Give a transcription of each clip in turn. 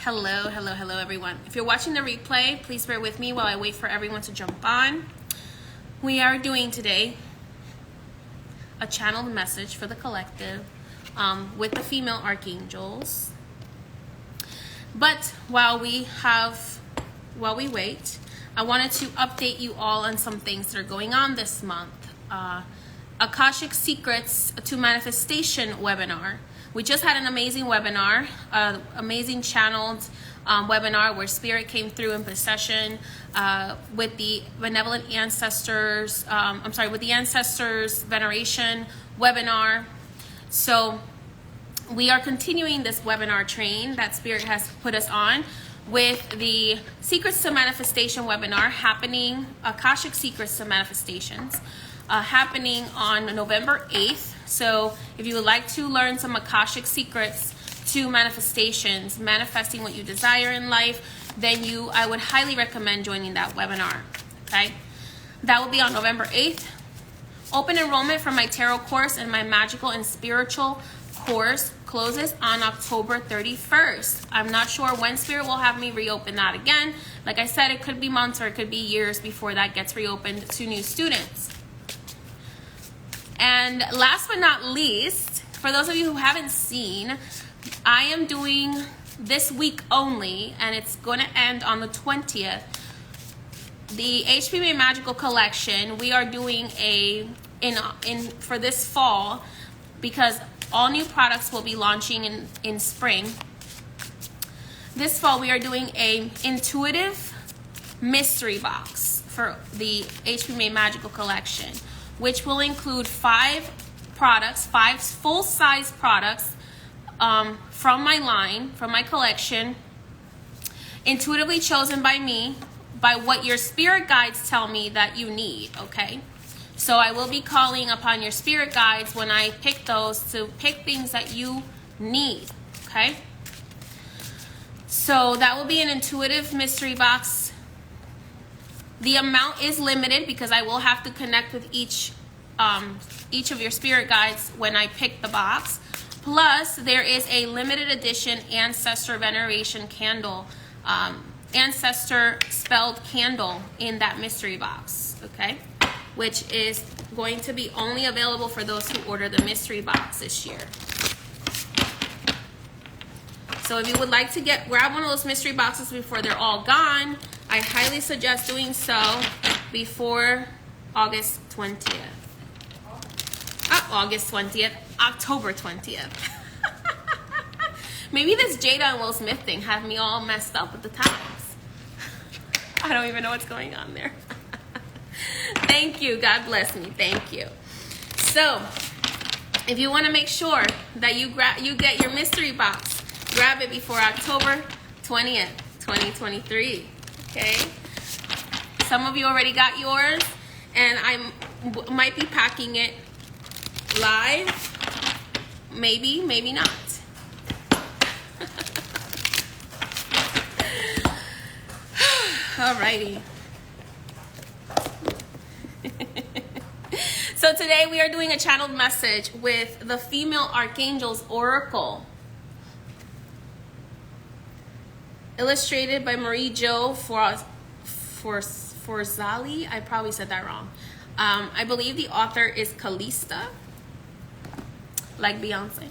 Hello, hello, hello, everyone. If you're watching the replay, please bear with me while I wait for everyone to jump on. We are doing today a channeled message for the collective with the female archangels. But while we wait, I wanted to update you all on some things that are going on this month. Akashic Secrets to Manifestation webinar. We just had an amazing webinar, amazing channeled webinar where Spirit came through in possession with the benevolent ancestors, with the ancestors veneration webinar. So we are continuing this webinar train that Spirit has put us on with the Secrets to Manifestation webinar happening, Akashic Secrets to Manifestations, happening on November 8th. So if you would like to learn some Akashic secrets to manifestations, manifesting what you desire in life, then I would highly recommend joining that webinar. Okay, that will be on November 8th. Open enrollment for my tarot course and my magical and spiritual course closes on October 31st. I'm not sure when Spirit will have me reopen that again. Like I said, it could be months or it could be years before that gets reopened to new students. And last but not least, for those of you who haven't seen, I am doing this week only, and it's going to end on the 20th, the HPMA Magical Collection. We are doing for this fall, because all new products will be launching in spring. This fall, we are doing a intuitive mystery box for the HPMA Magical Collection, which will include 5 full-size products from my line, from my collection, intuitively chosen by me, by what your spirit guides tell me that you need, okay? So I will be calling upon your spirit guides when I pick those to pick things that you need, okay? So that will be an intuitive mystery box. The amount is limited because I will have to connect with each of your spirit guides when I pick the box. Plus, there is a limited edition ancestor veneration candle, ancestor spelled candle in that mystery box, okay? Which is going to be only available for those who order the mystery box this year. So if you would like to grab one of those mystery boxes before they're all gone, I highly suggest doing so before August 20th. August 20th, October 20th. Maybe this Jada and Will Smith thing have me all messed up with the times. I don't even know what's going on there. Thank you. God bless me. Thank you. So, if you want to make sure that you get your mystery box, grab it before October 20th, 2023. Okay? Some of you already got yours, and I might be packing it live. Maybe, maybe not. Alrighty. So today we are doing a channeled message with the Female Archangels Oracle, illustrated by Marie Jo Forzali. I probably said that wrong. I believe the author is Calista, like Beyonce.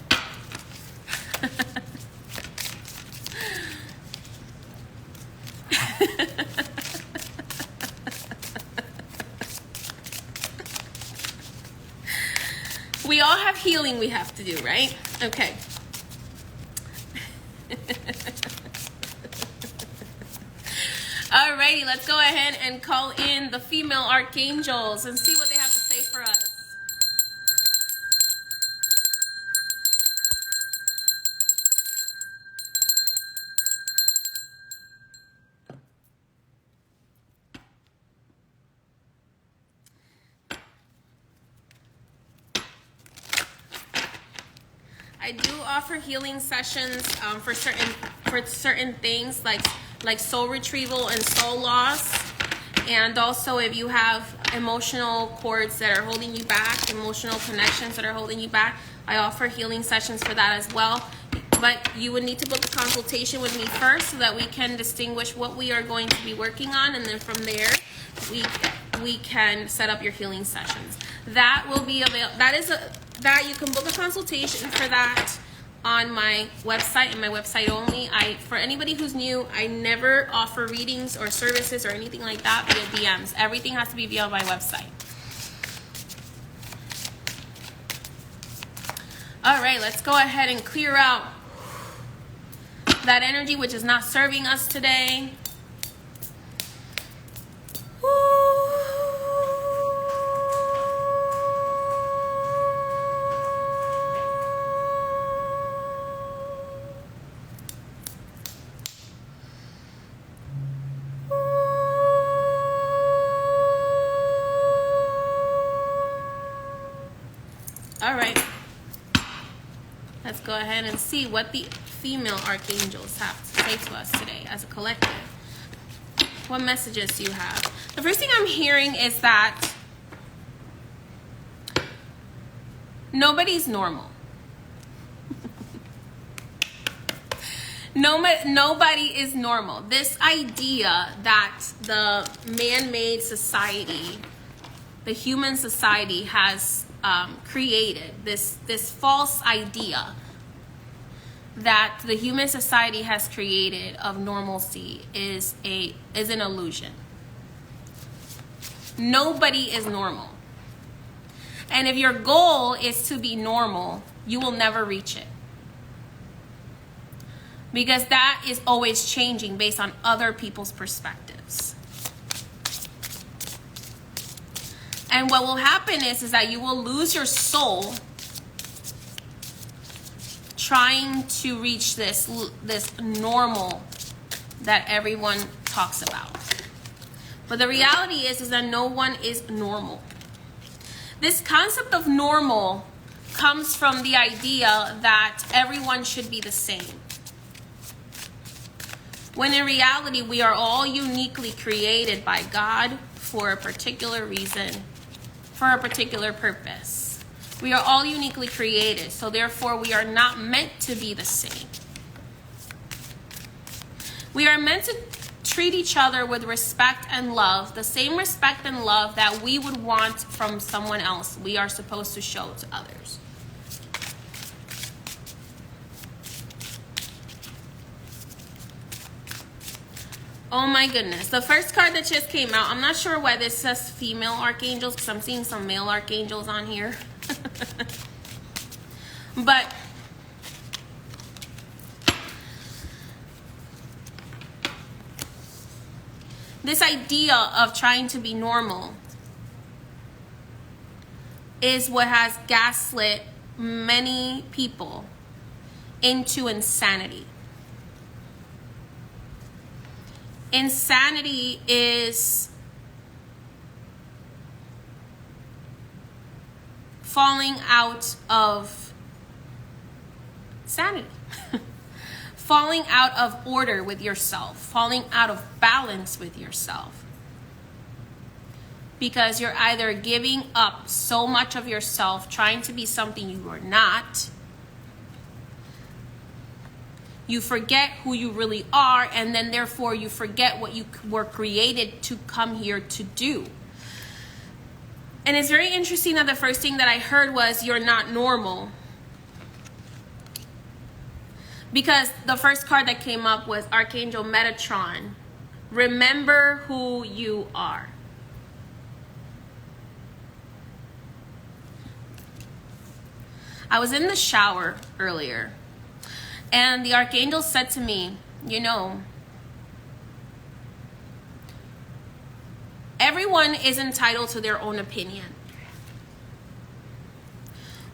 We all have healing we have to do, right? Okay. Alrighty, let's go ahead and call in the female archangels and see what they have to say for us. I do offer healing sessions for certain things like soul retrieval and soul loss, and also if you have emotional cords that are holding you back, emotional connections that are holding you back, I offer healing sessions for that as well. But you would need to book a consultation with me first so that we can distinguish what we are going to be working on, and then from there we can set up your healing sessions. That will be available. That you can book a consultation for that on my website and my website only. For anybody who's new, I never offer readings or services or anything like that via DMs. Everything has to be via my website. All right, let's go ahead and clear out that energy which is not serving us today. All right. Let's go ahead and see what the female archangels have to say to us today as a collective. What messages do you have? The first thing I'm hearing is that nobody's normal. Nobody is normal. This idea that the man-made society, the human society has created, this false idea that the human society has created of normalcy is an illusion. Nobody is normal. And if your goal is to be normal, you will never reach it. Because that is always changing based on other people's perspectives. And what will happen is that you will lose your soul trying to reach this normal that everyone talks about. But the reality is that no one is normal. This concept of normal comes from the idea that everyone should be the same. When in reality, we are all uniquely created by God for a particular reason, for a particular purpose. We are all uniquely created, so therefore we are not meant to be the same. We are meant to treat each other with respect and love, the same respect and love that we would want from someone else. We are supposed to show to others. Oh my goodness. The first card that just came out, I'm not sure why this says female archangels because I'm seeing some male archangels on here. But this idea of trying to be normal is what has gaslit many people into insanity. Insanity is falling out of sanity, falling out of order with yourself, falling out of balance with yourself. Because you're either giving up so much of yourself, trying to be something you are not. You forget who you really are, and then therefore you forget what you were created to come here to do. And it's very interesting that the first thing that I heard was, you're not normal. Because the first card that came up was Archangel Metatron. Remember who you are. I was in the shower earlier, and the Archangel said to me, you know, everyone is entitled to their own opinion.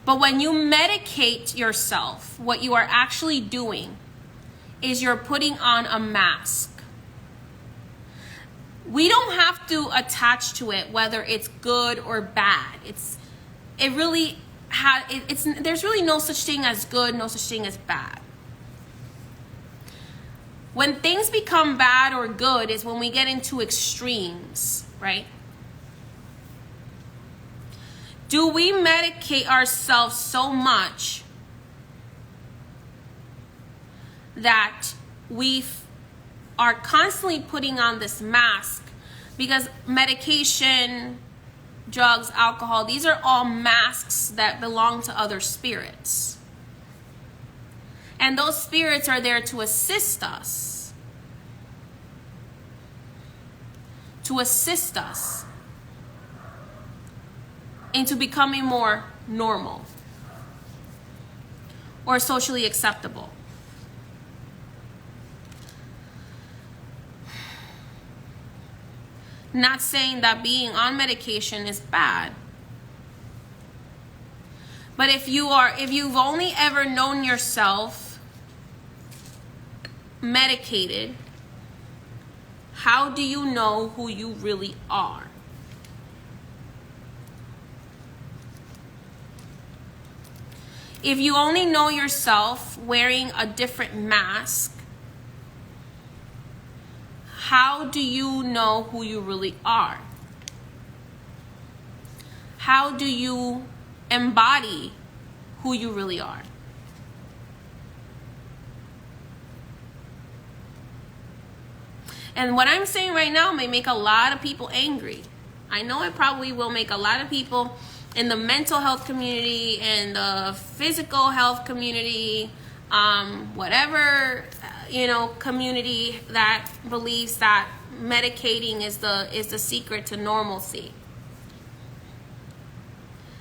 But when you medicate yourself, what you are actually doing is you're putting on a mask. We don't have to attach to it whether it's good or bad. There's really no such thing as good, no such thing as bad. When things become bad or good is when we get into extremes, right? Do we medicate ourselves so much that we are constantly putting on this mask, because medication, drugs, alcohol, these are all masks that belong to other spirits. And those spirits are there to assist us. To assist us into becoming more normal or socially acceptable. Not saying that being on medication is bad. But if you've only ever known yourself medicated, how do you know who you really are? If you only know yourself wearing a different mask, how do you know who you really are? How do you embody who you really are? And what I'm saying right now may make a lot of people angry. I know it probably will make a lot of people in the mental health community and the physical health community, whatever, community that believes that medicating is the secret to normalcy.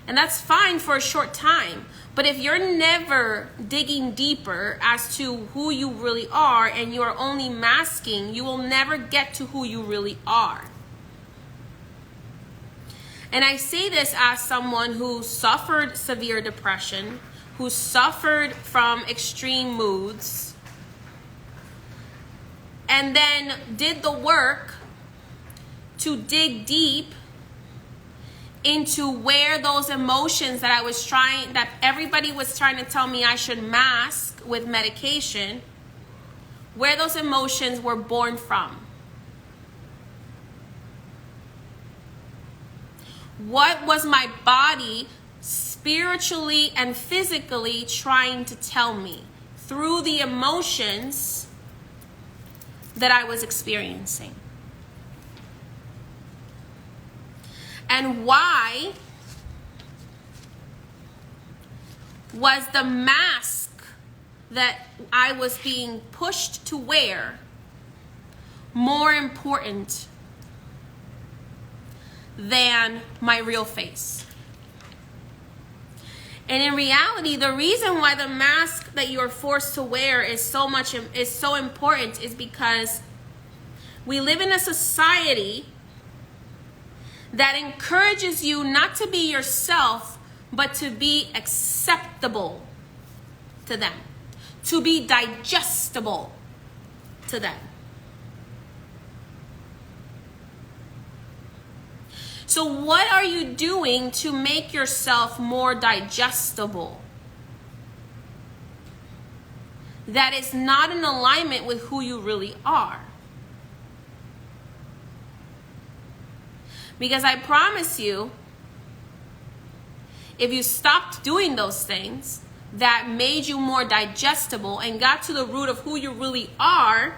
And that's fine for a short time. But if you're never digging deeper as to who you really are and you're only masking, you will never get to who you really are. And I say this as someone who suffered severe depression, who suffered from extreme moods, and then did the work to dig deep into where those emotions that everybody was trying to tell me I should mask with medication, where those emotions were born from. What was my body spiritually and physically trying to tell me through the emotions that I was experiencing? And why was the mask that I was being pushed to wear more important than my real face? And in reality, the reason why the mask that you're forced to wear is so important is because we live in a society that encourages you not to be yourself, but to be acceptable to them, to be digestible to them. So what are you doing to make yourself more digestible? That is not in alignment with who you really are. Because I promise you, if you stopped doing those things that made you more digestible and got to the root of who you really are,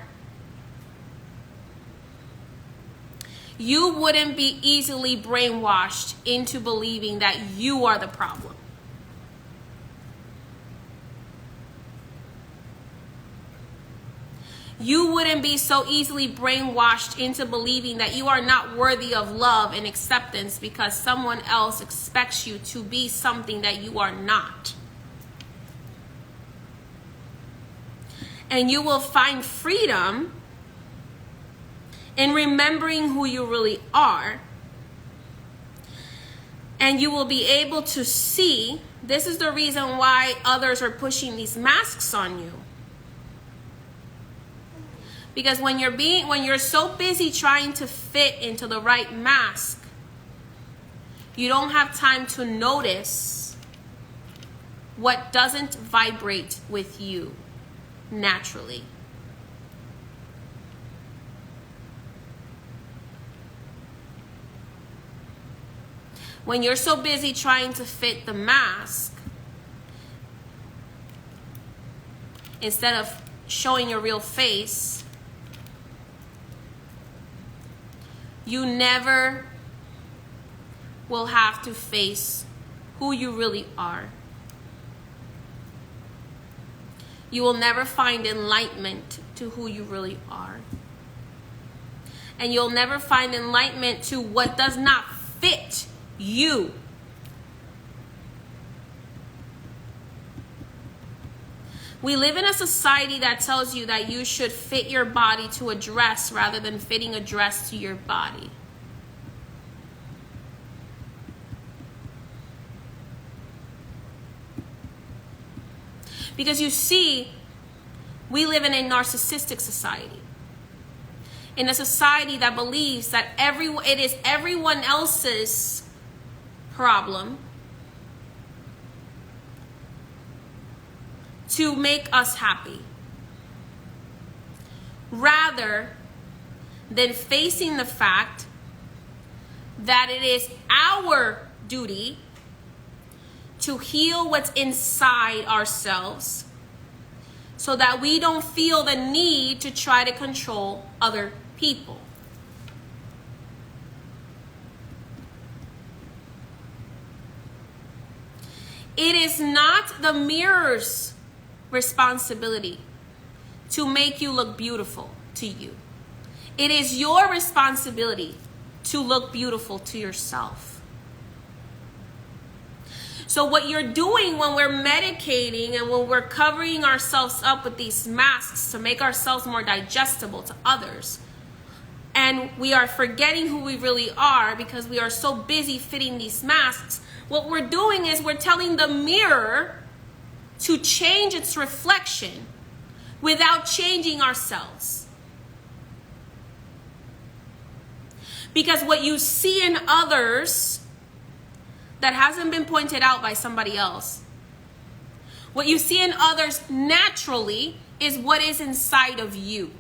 you wouldn't be easily brainwashed into believing that you are the problem. You wouldn't be so easily brainwashed into believing that you are not worthy of love and acceptance because someone else expects you to be something that you are not. And you will find freedom in remembering who you really are. And you will be able to see, this is the reason why others are pushing these masks on you. Because when you're so busy trying to fit into the right mask, you don't have time to notice what doesn't vibrate with you naturally. When you're so busy trying to fit the mask, instead of showing your real face, you never will have to face who you really are. You will never find enlightenment to who you really are. And you'll never find enlightenment to what does not fit you. We live in a society that tells you that you should fit your body to a dress rather than fitting a dress to your body. Because you see, we live in a narcissistic society. In a society that believes that it is everyone else's problem to make us happy, rather than facing the fact that it is our duty to heal what's inside ourselves so that we don't feel the need to try to control other people. It is not the mirror's responsibility to make you look beautiful to you. It is your responsibility to look beautiful to yourself. So what you're doing when we're medicating and when we're covering ourselves up with these masks to make ourselves more digestible to others, and we are forgetting who we really are because we are so busy fitting these masks, what we're doing is we're telling the mirror to change its reflection without changing ourselves. Because what you see in others that hasn't been pointed out by somebody else, what you see in others naturally is what is inside of you.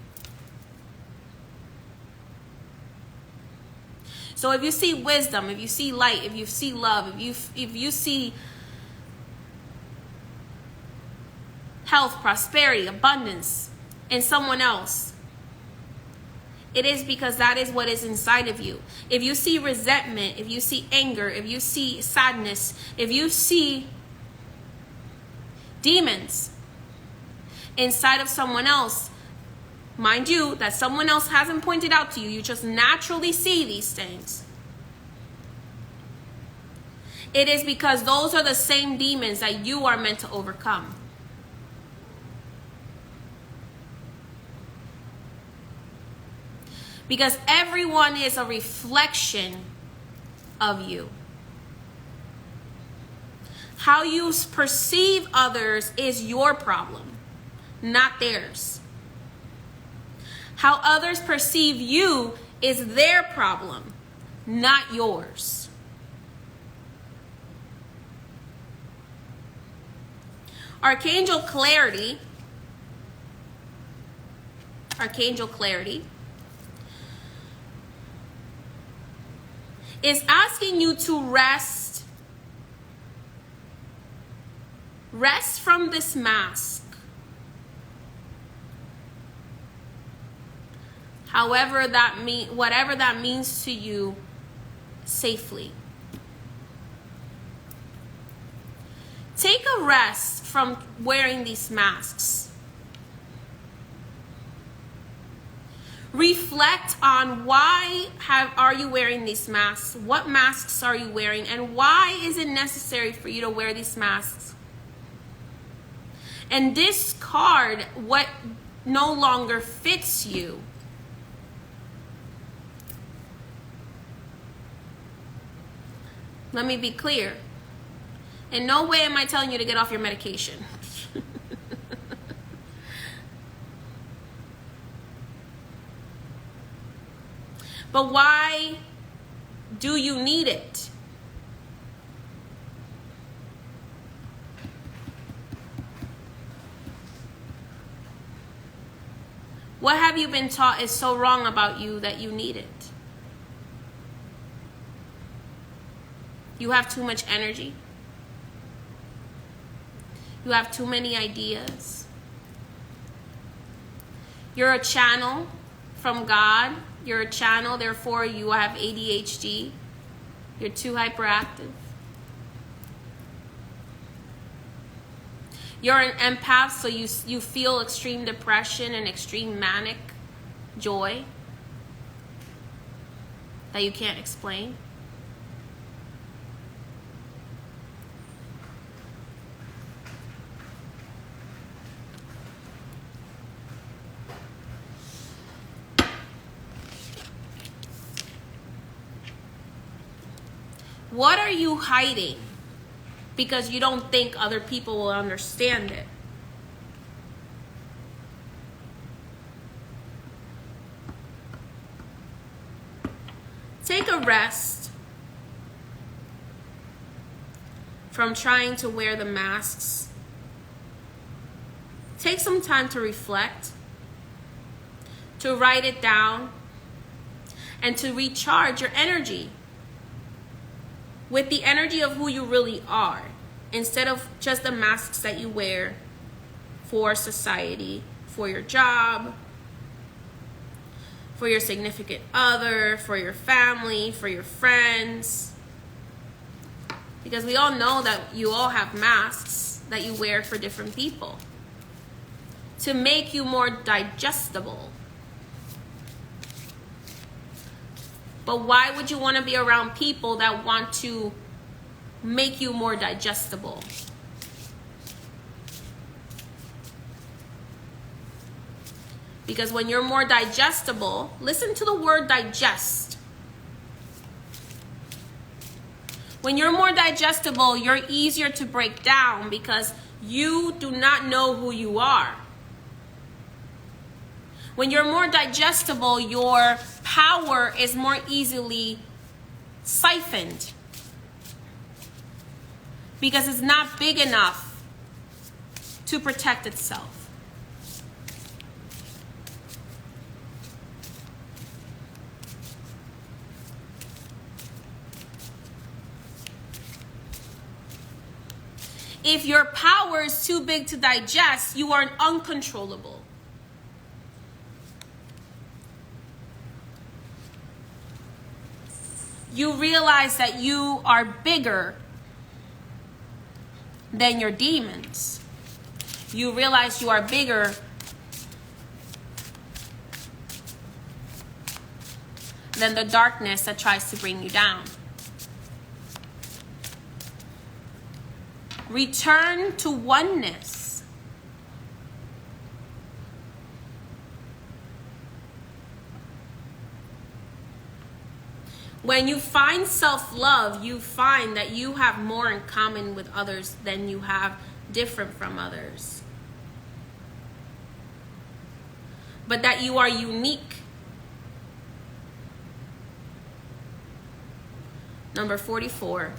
So if you see wisdom, if you see light, if you see love, if you see health, prosperity, abundance in someone else, it is because that is what is inside of you. If you see resentment, if you see anger, if you see sadness, if you see demons inside of someone else, mind you, that someone else hasn't pointed out to you, you just naturally see these things. It is because those are the same demons that you are meant to overcome. Because everyone is a reflection of you. How you perceive others is your problem, not theirs. How others perceive you is their problem, not yours. Archangel Clarity is asking you to rest from this mask. Whatever that means to you, safely. Take a rest from wearing these masks. Reflect on why are you wearing these masks? What masks are you wearing? And why is it necessary for you to wear these masks? And discard what no longer fits you. Let me be clear. In no way am I telling you to get off your medication. But why do you need it? What have you been taught is so wrong about you that you need it? You have too much energy. You have too many ideas. You're a channel from God. You're a channel, therefore you have ADHD. You're too hyperactive. You're an empath, so you feel extreme depression and extreme manic joy that you can't explain. What are you hiding? Because you don't think other people will understand it. Take a rest from trying to wear the masks. Take some time to reflect, to write it down, and to recharge your energy with the energy of who you really are, instead of just the masks that you wear for society, for your job, for your significant other, for your family, for your friends. Because we all know that you all have masks that you wear for different people to make you more digestible. But why would you want to be around people that want to make you more digestible? Because when you're more digestible, listen to the word digest. When you're more digestible, you're easier to break down because you do not know who you are. When you're more digestible, your power is more easily siphoned because it's not big enough to protect itself. If your power is too big to digest, you are uncontrollable. You realize that you are bigger than your demons. You realize you are bigger than the darkness that tries to bring you down. Return to oneness. When you find self-love, you find that you have more in common with others than you have different from others. But that you are unique. Number 44.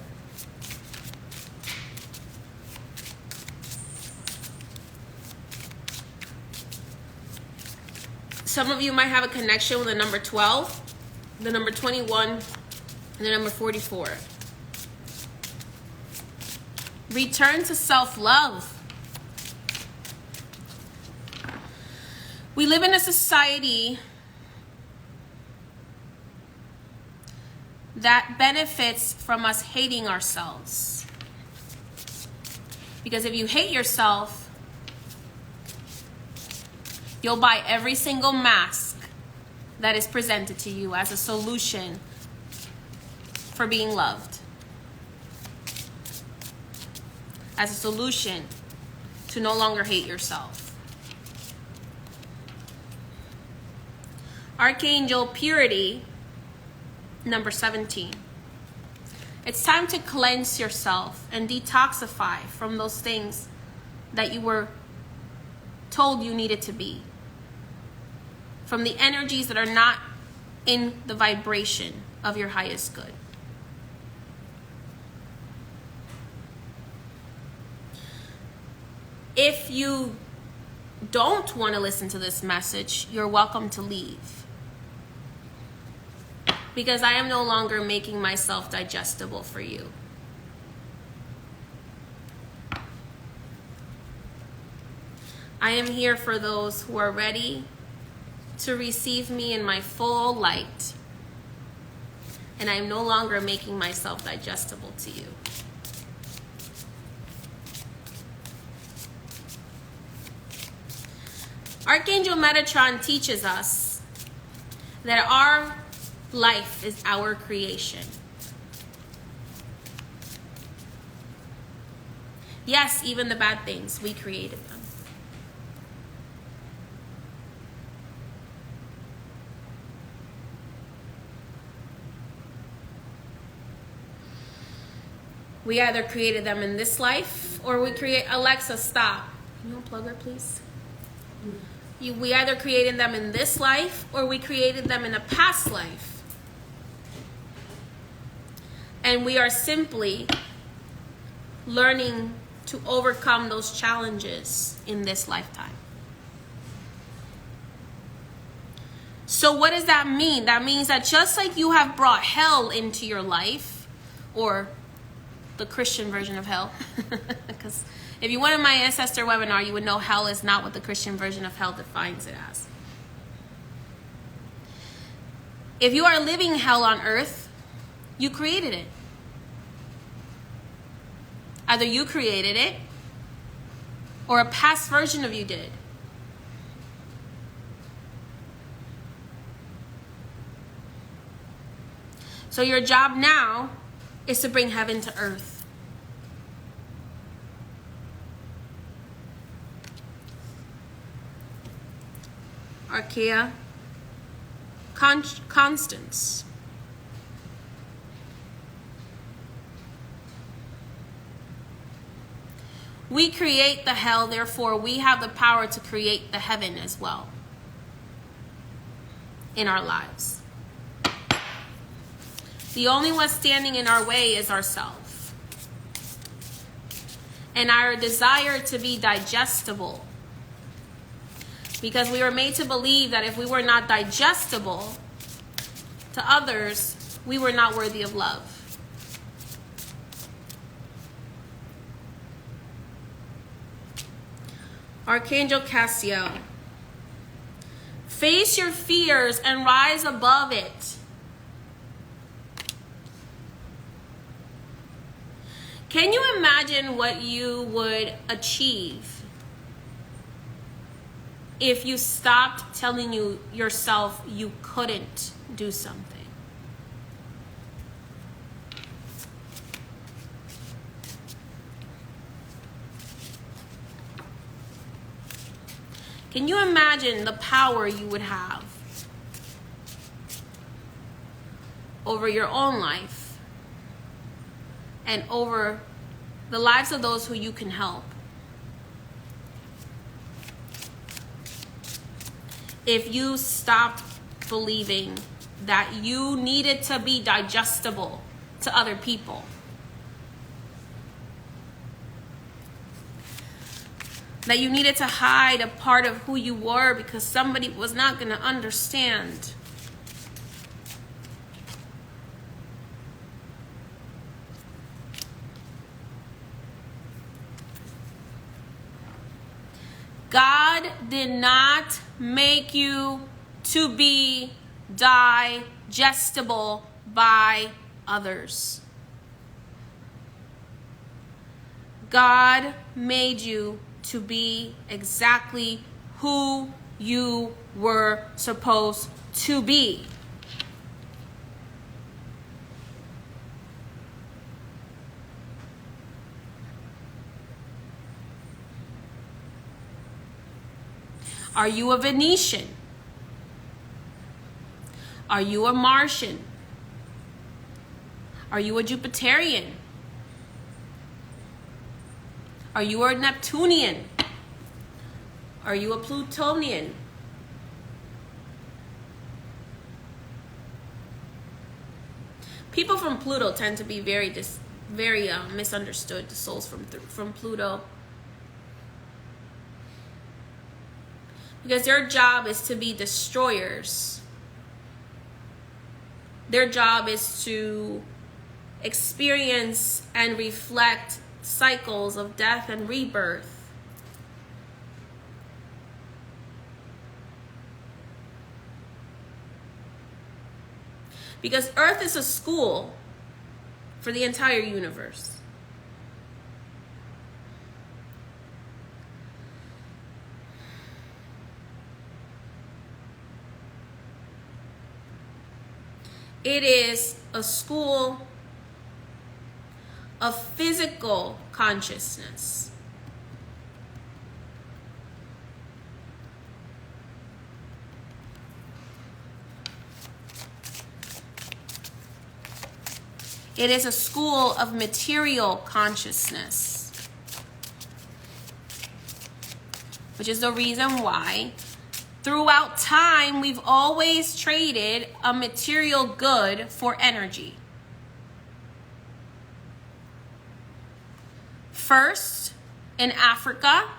Some of you might have a connection with the number 12. The number 21, and the number 44. Return to self-love. We live in a society that benefits from us hating ourselves. Because if you hate yourself, you'll buy every single mask that is presented to you as a solution for being loved. As a solution to no longer hate yourself. Archangel Purity, number 17. It's time to cleanse yourself and detoxify from those things that you were told you needed to be. From the energies that are not in the vibration of your highest good. If you don't want to listen to this message, you're welcome to leave. Because I am no longer making myself digestible for you. I am here for those who are ready to receive me in my full light, and I'm no longer making myself digestible to you. Archangel Metatron teaches us that our life is our creation. Yes, even the bad things, we created them. We either created them in this life, or we create... Alexa, stop. Can you unplug her, please? We either created them in this life, or we created them in a past life. And we are simply learning to overcome those challenges in this lifetime. So what does that mean? That means that just like you have brought hell into your life, or the Christian version of hell, because if you went to my ancestor webinar, you would know hell is not what the Christian version of hell defines it as. If you are living hell on earth, you created it. Either you created it, or a past version of you did. So your job now is to bring heaven to earth. Archaea Constance. We create the hell, therefore we have the power to create the heaven as well in our lives. The only one standing in our way is ourselves. And our desire to be digestible. Because we were made to believe that if we were not digestible to others, we were not worthy of love. Archangel Cassiel. Face your fears and rise above it. Can you imagine what you would achieve if you stopped telling yourself you couldn't do something? Can you imagine the power you would have over your own life and over the lives of those who you can help if you stopped believing that you needed to be digestible to other people? That you needed to hide a part of who you were because somebody was not going to understand. God did not make you to be digestible by others. God made you to be exactly who you were supposed to be. Are you a Venetian? Are you a Martian? Are you a Jupiterian? Are you a Neptunian? Are you a Plutonian? People from Pluto tend to be very misunderstood. The souls from Pluto, because their job is to be destroyers. Their job is to experience and reflect cycles of death and rebirth. Because Earth is a school for the entire universe. It is a school of physical consciousness. It is a school of material consciousness, which is the reason why throughout time we've always traded a material good for energy. First, in Africa,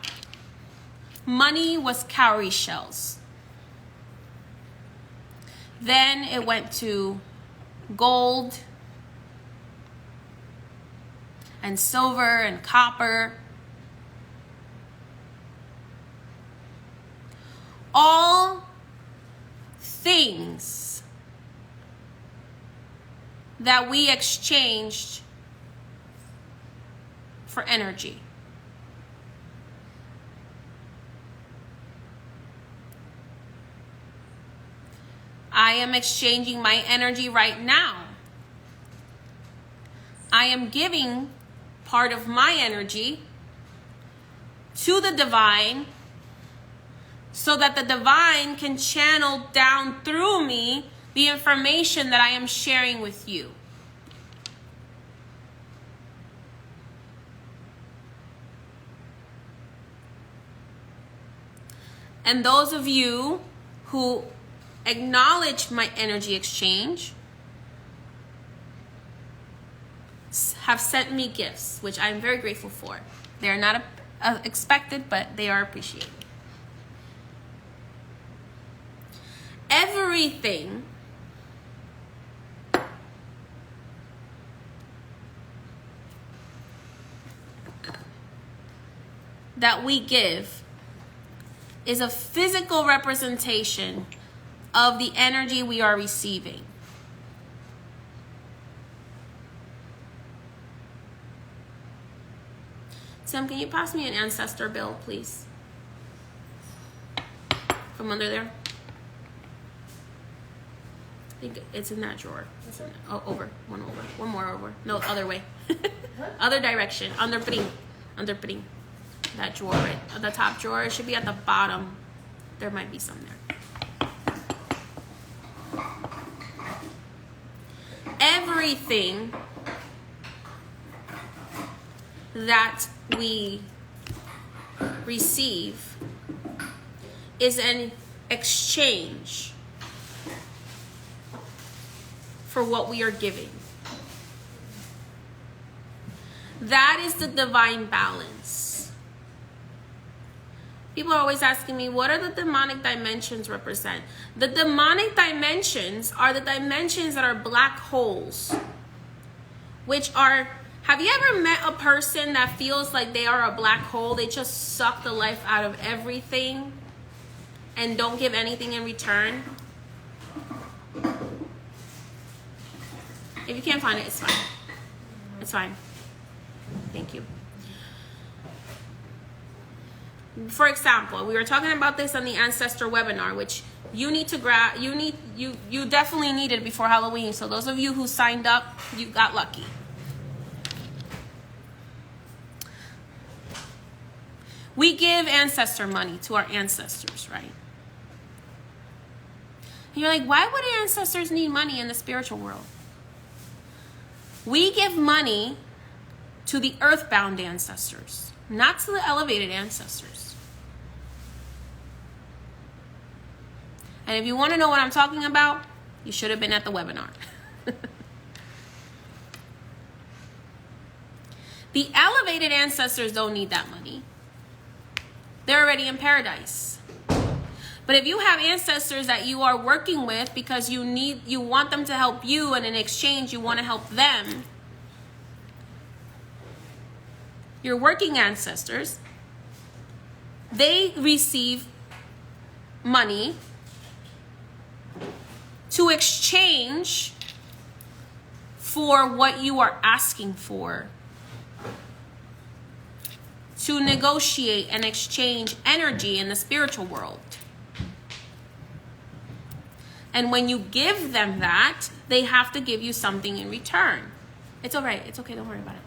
money was cowrie shells. Then it went to gold and silver and copper. All things that we exchanged for energy. I am exchanging my energy right now. I am giving part of my energy to the divine so that the divine can channel down through me the information that I am sharing with you. And those of you who acknowledge my energy exchange have sent me gifts, which I'm very grateful for. They are not expected, but they are appreciated. Everything that we give is a physical representation of the energy we are receiving. Sam, can you pass me an ancestor bill, please? From under there. I think it's in that drawer. It's in, oh, over. One more over. No, other way. Other direction. Under pring. That drawer, right? The top drawer. It should be at the bottom. There might be some there. Everything that we receive is an exchange for what we are giving. That is the divine balance. People are always asking me, what are the demonic dimensions represent? The demonic dimensions are the dimensions that are black holes, which are, have you ever met a person that feels like they are a black hole? They just suck the life out of everything and don't give anything in return? If you can't find it, it's fine. It's fine. Thank you. For example, we were talking about this on the Ancestor webinar, which you need to grab. You definitely need it before Halloween. So those of you who signed up, you got lucky. We give ancestor money to our ancestors, right? And you're like, why would ancestors need money in the spiritual world? We give money to the earthbound ancestors, not to the elevated ancestors. And if you want to know what I'm talking about, you should have been at the webinar. The elevated ancestors don't need that money. They're already in paradise. But if you have ancestors that you are working with because you want them to help you, and in exchange you want to help them, your working ancestors, they receive money to exchange for what you are asking for, to negotiate and exchange energy in the spiritual world. And when you give them that, they have to give you something in return. It's all right. It's okay. Don't worry about it.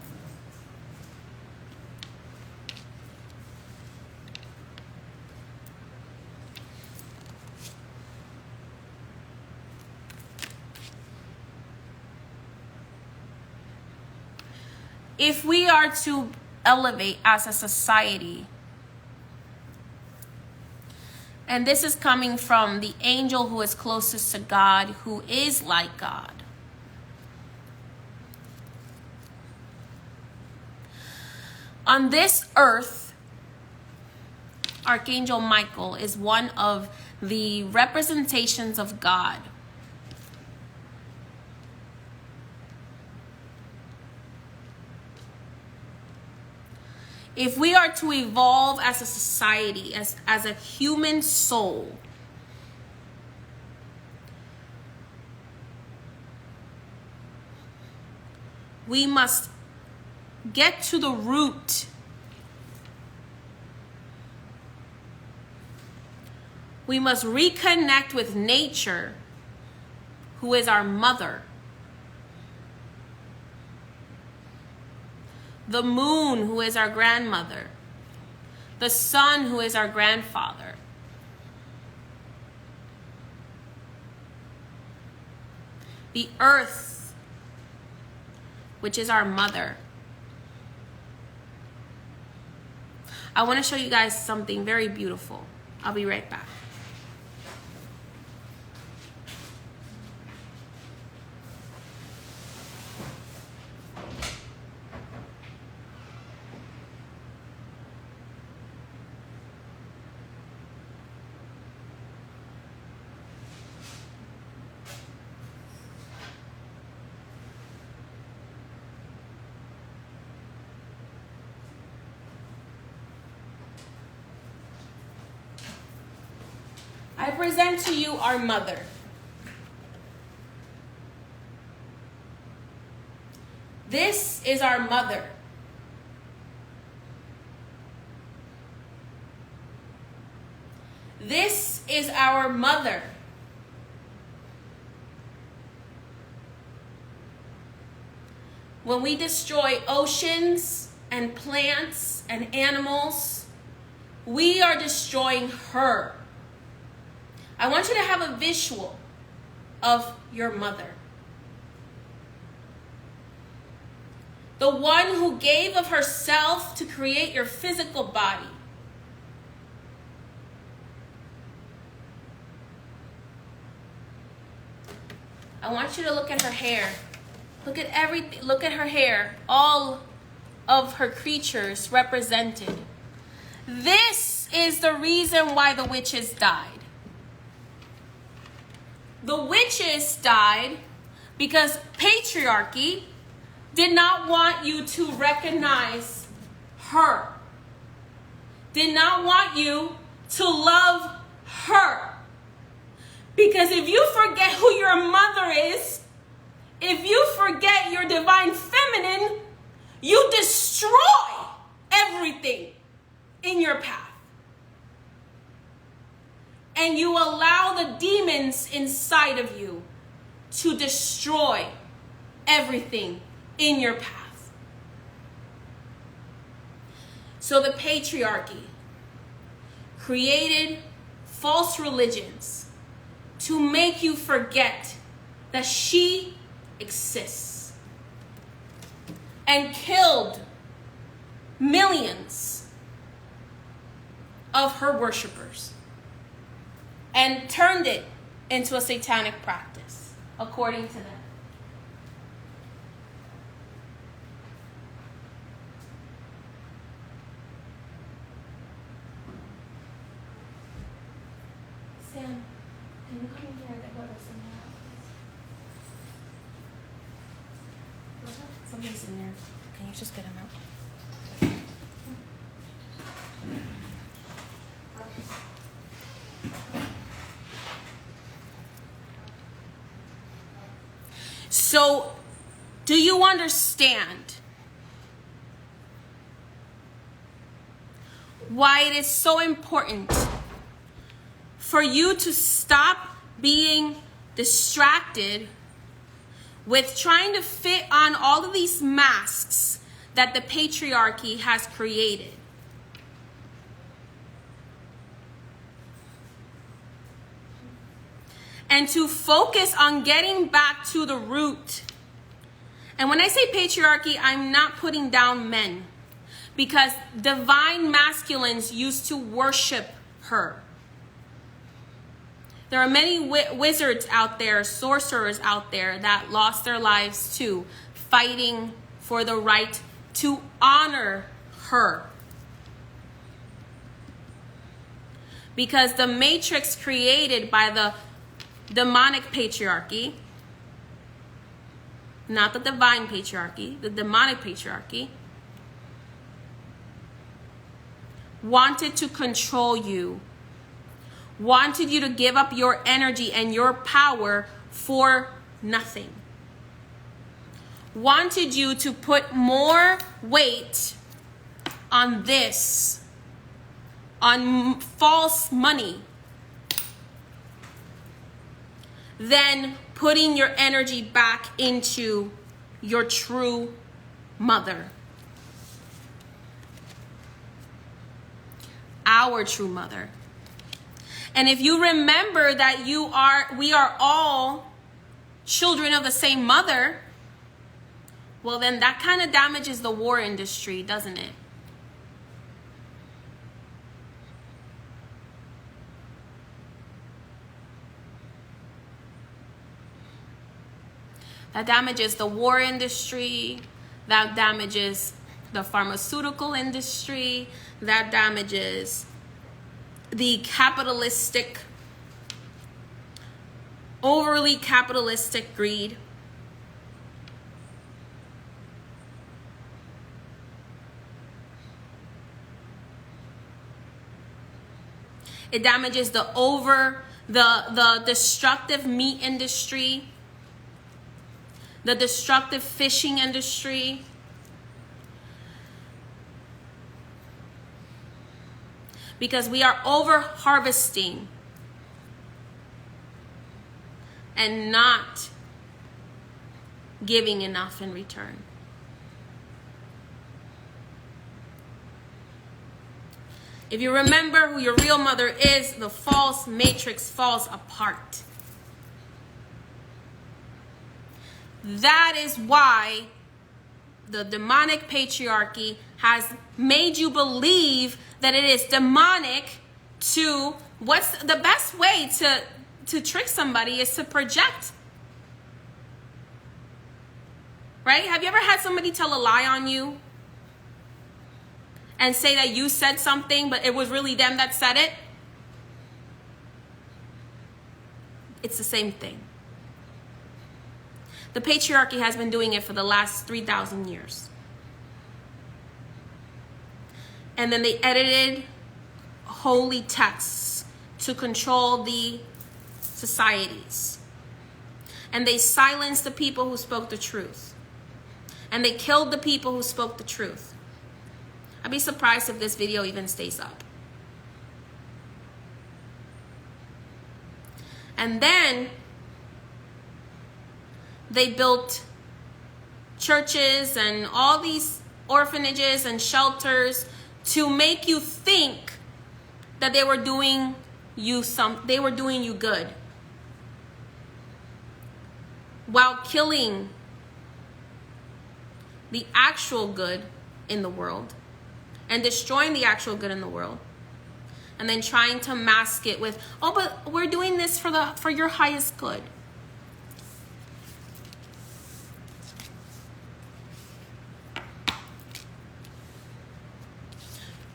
If we are to elevate as a society, and this is coming from the angel who is closest to God, who is like God. On this earth, Archangel Michael is one of the representations of God. If we are to evolve as a society, as a human soul, we must get to the root. We must reconnect with nature, who is our mother. The moon, who is our grandmother. The sun, who is our grandfather. The earth, which is our mother. I want to show you guys something very beautiful. I'll be right back. I present to you our mother. This is our mother. This is our mother. When we destroy oceans and plants and animals, we are destroying her. I want you to have a visual of your mother. The one who gave of herself to create your physical body. I want you to look at her hair. Look at everything. Look at her hair. All of her creatures represented. This is the reason why the witches died. The witches died because patriarchy did not want you to recognize her. Did not want you to love her. Because if you forget who your mother is, if you forget your divine feminine, you destroy everything in your path. And you allow the demons inside of you to destroy everything in your path. So the patriarchy created false religions to make you forget that she exists, and killed millions of her worshipers and turned it into a satanic practice, according to them. Sam, can you come in here and go to some help? Somebody's in there. Can you just get him out? So Do you understand why it is so important for you to stop being distracted with trying to fit on all of these masks that the patriarchy has created? And to focus on getting back to the root. And when I say patriarchy, I'm not putting down men, because divine masculines used to worship her. There are many wizards out there, sorcerers out there that lost their lives too, fighting for the right to honor her. Because the matrix created by the demonic patriarchy, not the divine patriarchy, the demonic patriarchy, wanted to control you, wanted you to give up your energy and your power for nothing, wanted you to put more weight on this, on false money, than putting your energy back into your true mother. Our true mother. And if you remember that we are all children of the same mother, well then that kind of damages the war industry, doesn't it? That damages the war industry, that damages the pharmaceutical industry, that damages the capitalistic, overly capitalistic greed. It damages the destructive meat industry, the destructive fishing industry. Because we are over harvesting and not giving enough in return. If you remember who your real mother is, the false matrix falls apart. That is why the demonic patriarchy has made you believe that it is demonic to, what's the best way to trick somebody is to project. Right? Have you ever had somebody tell a lie on you and say that you said something, but it was really them that said it? It's the same thing. The patriarchy has been doing it for the last 3,000 years. And then they edited holy texts to control the societies. And they silenced the people who spoke the truth. And they killed the people who spoke the truth. I'd be surprised if this video even stays up. And then they built churches and all these orphanages and shelters to make you think that they were doing you good, while killing the actual good in the world and destroying the actual good in the world, and then trying to mask it with, oh, but we're doing this for your highest good.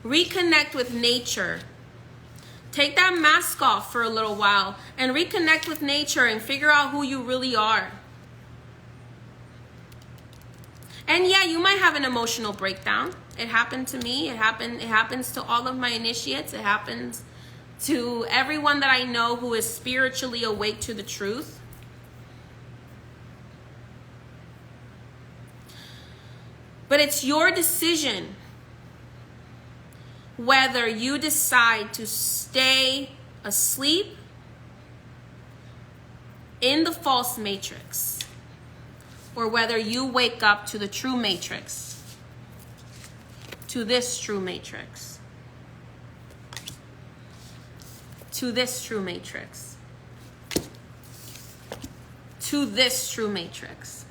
Reconnect with nature. Take that mask off for a little while and reconnect with nature and figure out who you really are. And yeah, you might have an emotional breakdown. It happened to me. It happens to all of my initiates. It happens to everyone that I know who is spiritually awake to the truth. But it's your decision whether you decide to stay asleep in the false matrix or whether you wake up to the true matrix, to this true matrix, to this true matrix, to this true matrix.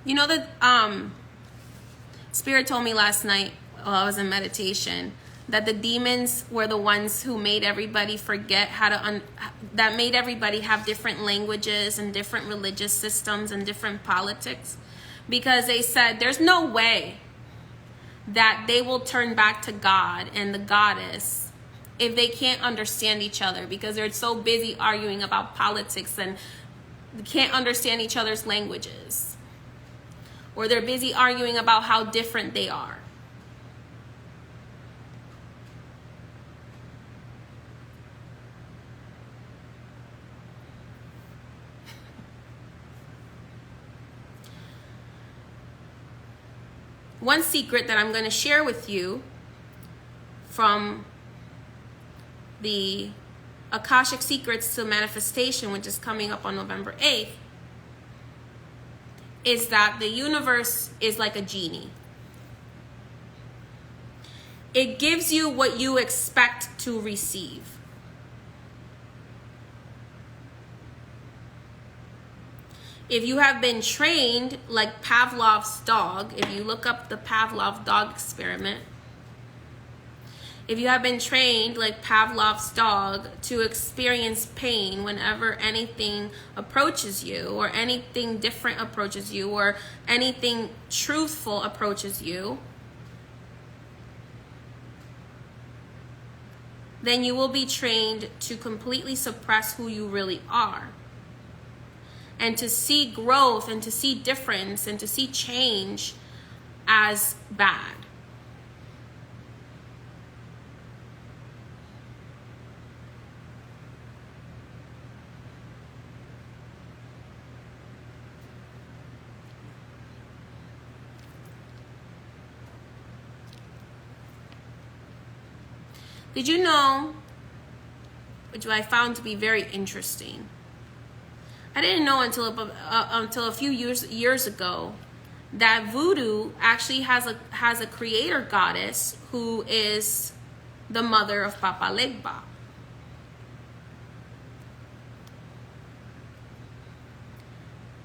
You know that Spirit told me last night while I was in meditation that the demons were the ones who made everybody forget how to, that made everybody have different languages and different religious systems and different politics, because they said there's no way that they will turn back to God and the goddess if they can't understand each other, because they're so busy arguing about politics and can't understand each other's languages. Or they're busy arguing about how different they are. One secret that I'm going to share with you from the Akashic Secrets to Manifestation, which is coming up on November 8th, is that the universe is like a genie. It gives you what you expect to receive. If you have been trained like Pavlov's dog, if you look up the Pavlov dog experiment, if you have been trained like Pavlov's dog to experience pain whenever anything approaches you, or anything different approaches you, or anything truthful approaches you, then you will be trained to completely suppress who you really are. And to see growth and to see difference and to see change as bad. Did you know, which I found to be very interesting, I didn't know until a few years ago that voodoo actually has a creator goddess who is the mother of Papa Legba.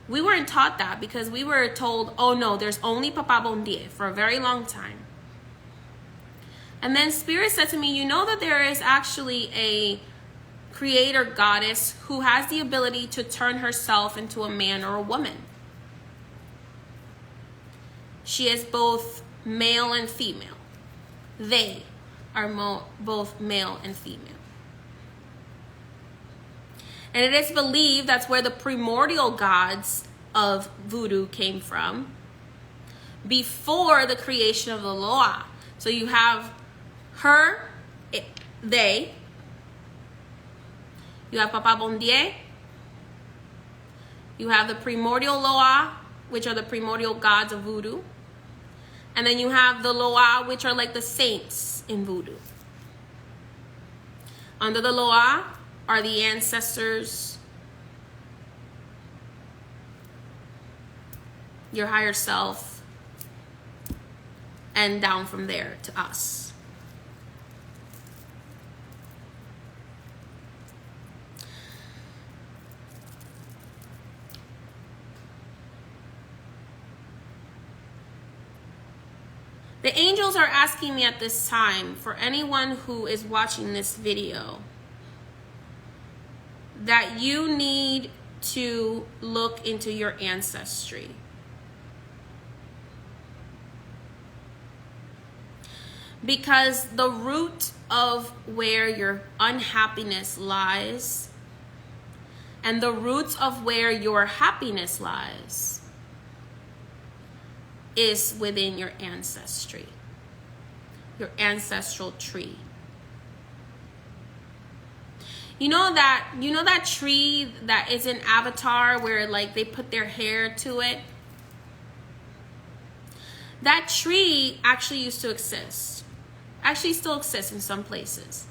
We weren't taught that, because we were told, oh no, there's only Papa Bondie for a very long time. And then Spirit said to me, you know that there is actually a creator goddess who has the ability to turn herself into a man or a woman. She is both male and female. They are both male and female. And it is believed that's where the primordial gods of voodoo came from, before the creation of the Loa. So you have her, they. You have Papa Bondie. You have the primordial Loa, which are the primordial gods of voodoo. And then you have the Loa, which are like the saints in voodoo. Under the Loa are the ancestors, your higher self, and down from there to us. The angels are asking me at this time, for anyone who is watching this video, that you need to look into your ancestry. Because the root of where your unhappiness lies and the roots of where your happiness lies is within your ancestry. your ancestral tree. You know that tree that is in Avatar where like they put their hair to it? That tree actually used to exist. Actually still exists in some places.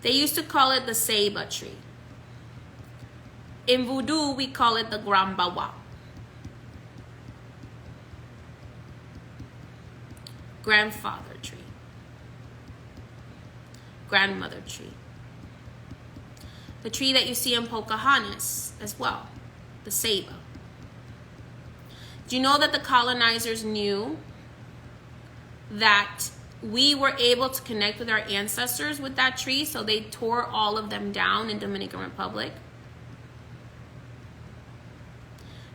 They used to call it the ceiba tree. In voodoo, we call it the grambawa. Grandfather tree. Grandmother tree. The tree that you see in Pocahontas as well, the ceiba. Do you know that the colonizers knew that we were able to connect with our ancestors with that tree, so they tore all of them down in Dominican Republic?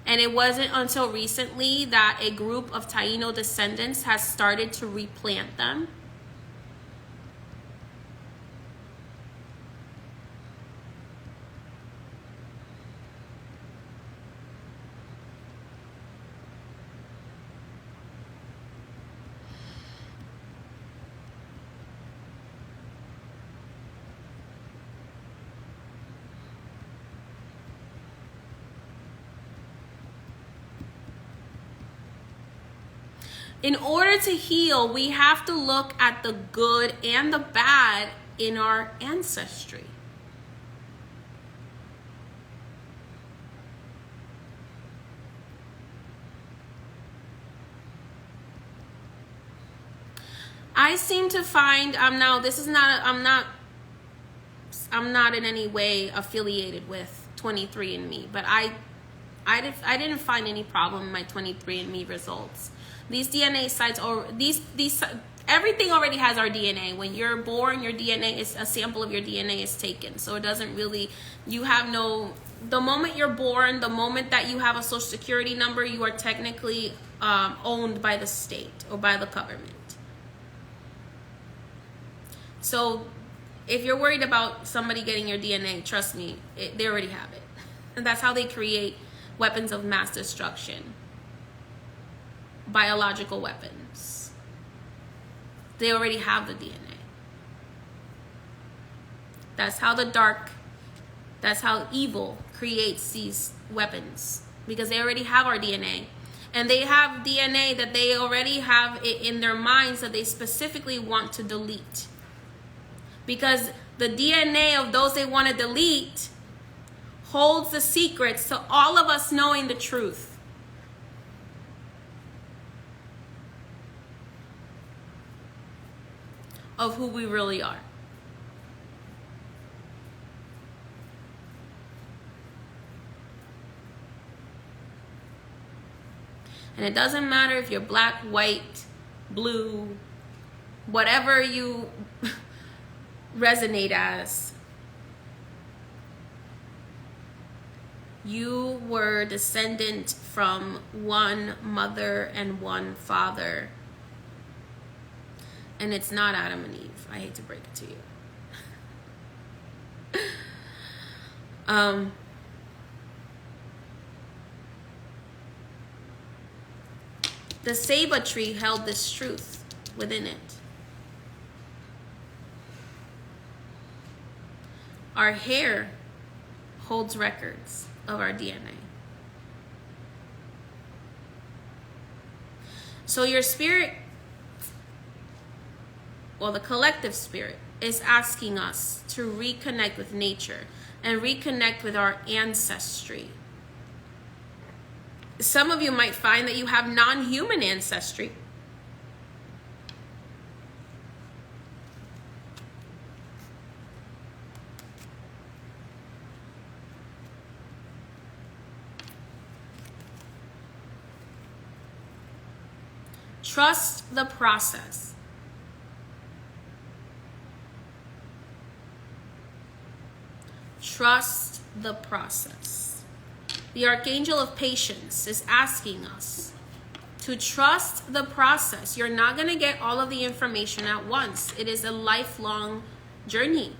And it wasn't until recently that a group of Taino descendants has started to replant them. In order to heal, we have to look at the good and the bad in our ancestry. I seem to find, I'm not in any way affiliated with 23andMe, but I didn't find any problem in my 23andMe results. These DNA sites, or everything already has our DNA. When you're born, your DNA is, a sample of your DNA is taken. So it doesn't really, the moment you're born, the moment that you have a social security number, you are technically owned by the state or by the government. So if you're worried about somebody getting your DNA, trust me, they already have it. And that's how they create weapons of mass destruction. Biological weapons. They already have the DNA. That's how evil creates these weapons, because they already have our DNA. And they have DNA that they already have in their minds that they specifically want to delete. Because the DNA of those they want to delete holds the secrets to all of us knowing the truth. Of who we really are. And it doesn't matter if you're black, white, blue, whatever you resonate as. You were descendant from one mother and one father. And it's not Adam and Eve. I hate to break it to you. The ceiba tree held this truth within it. Our hair holds records of our DNA. So your spirit, well, the collective spirit, is asking us to reconnect with nature and reconnect with our ancestry. Some of you might find that you have non-human ancestry. Trust the process. Trust the process. The Archangel of Patience is asking us to trust the process. You're not going to get all of the information at once. It is a lifelong journey.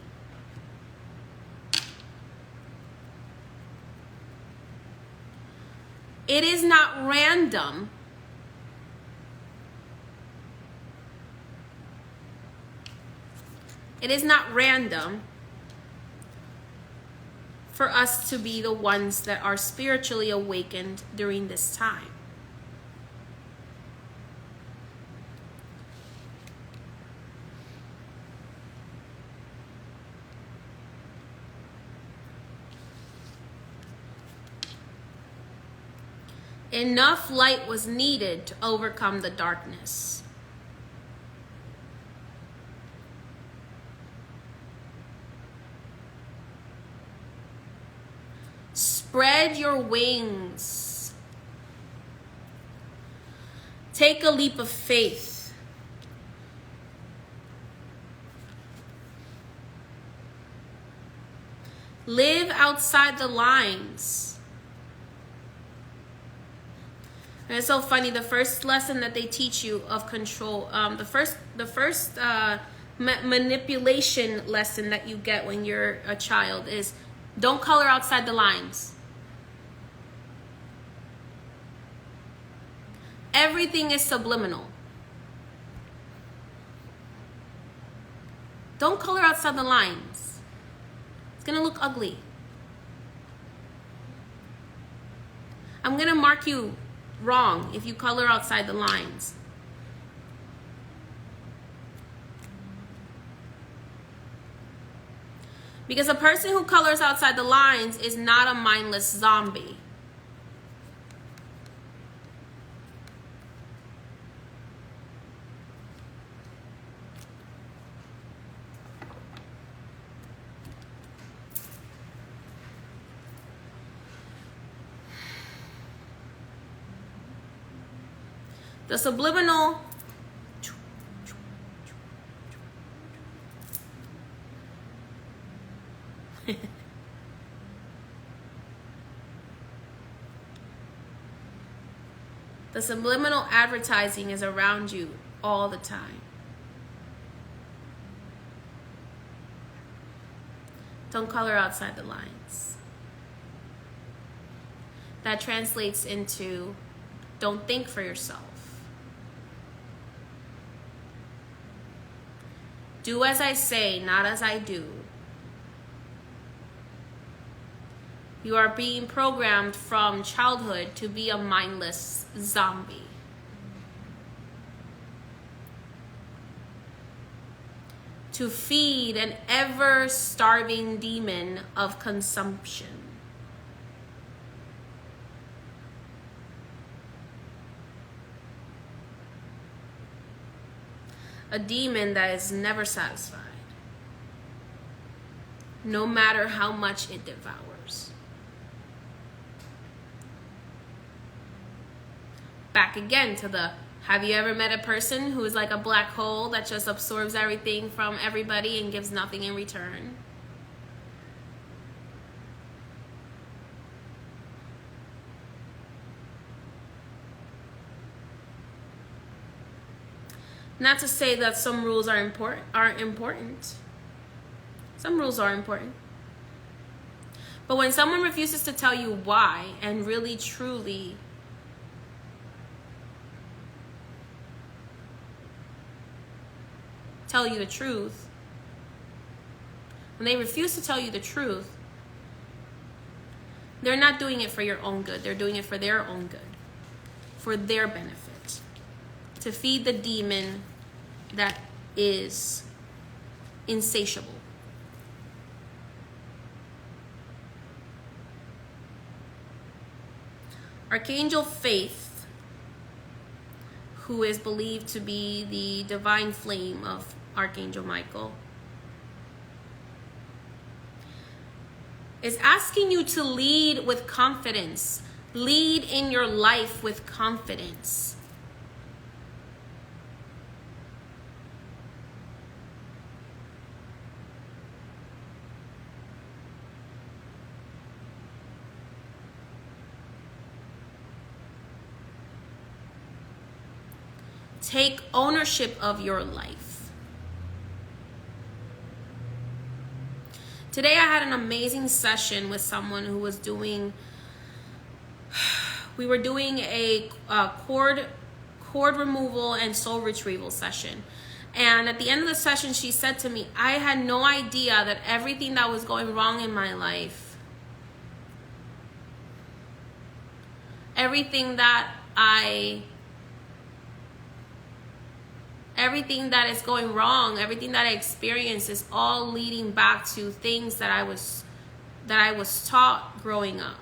It is not random It is not random for us to be the ones that are spiritually awakened during this time. Enough light was needed to overcome the darkness. Spread your wings. Take a leap of faith. Live outside the lines. And it's so funny, the first lesson that they teach you of control, the first manipulation lesson that you get when you're a child is don't color outside the lines. Everything is subliminal. Don't color outside the lines. It's gonna look ugly. I'm gonna mark you wrong if you color outside the lines. Because a person who colors outside the lines is not a mindless zombie. The subliminal the subliminal advertising is around you all the time. Don't color outside the lines. That translates into don't think for yourself. Do as I say, not as I do. You are being programmed from childhood to be a mindless zombie. To feed an ever-starving demon of consumption. A demon that is never satisfied, no matter how much it devours. Back again to the, have you ever met a person who is like a black hole that just absorbs everything from everybody and gives nothing in return? Not to say that some rules aren't important. Some rules are important. But when someone refuses to tell you why and really truly tell you the truth, when they refuse to tell you the truth, they're not doing it for your own good. They're doing it for their own good, for their benefit. To feed the demon that is insatiable. Archangel Faith, who is believed to be the divine flame of Archangel Michael, is asking you to lead with confidence. Lead in your life with confidence. Take ownership of your life. Today I had an amazing session with someone who was doing, we were doing a cord removal and soul retrieval session. And at the end of the session, she said to me, I had no idea that everything that was going wrong in my life, everything that is going wrong, everything that I experience is all leading back to things that I was taught growing up.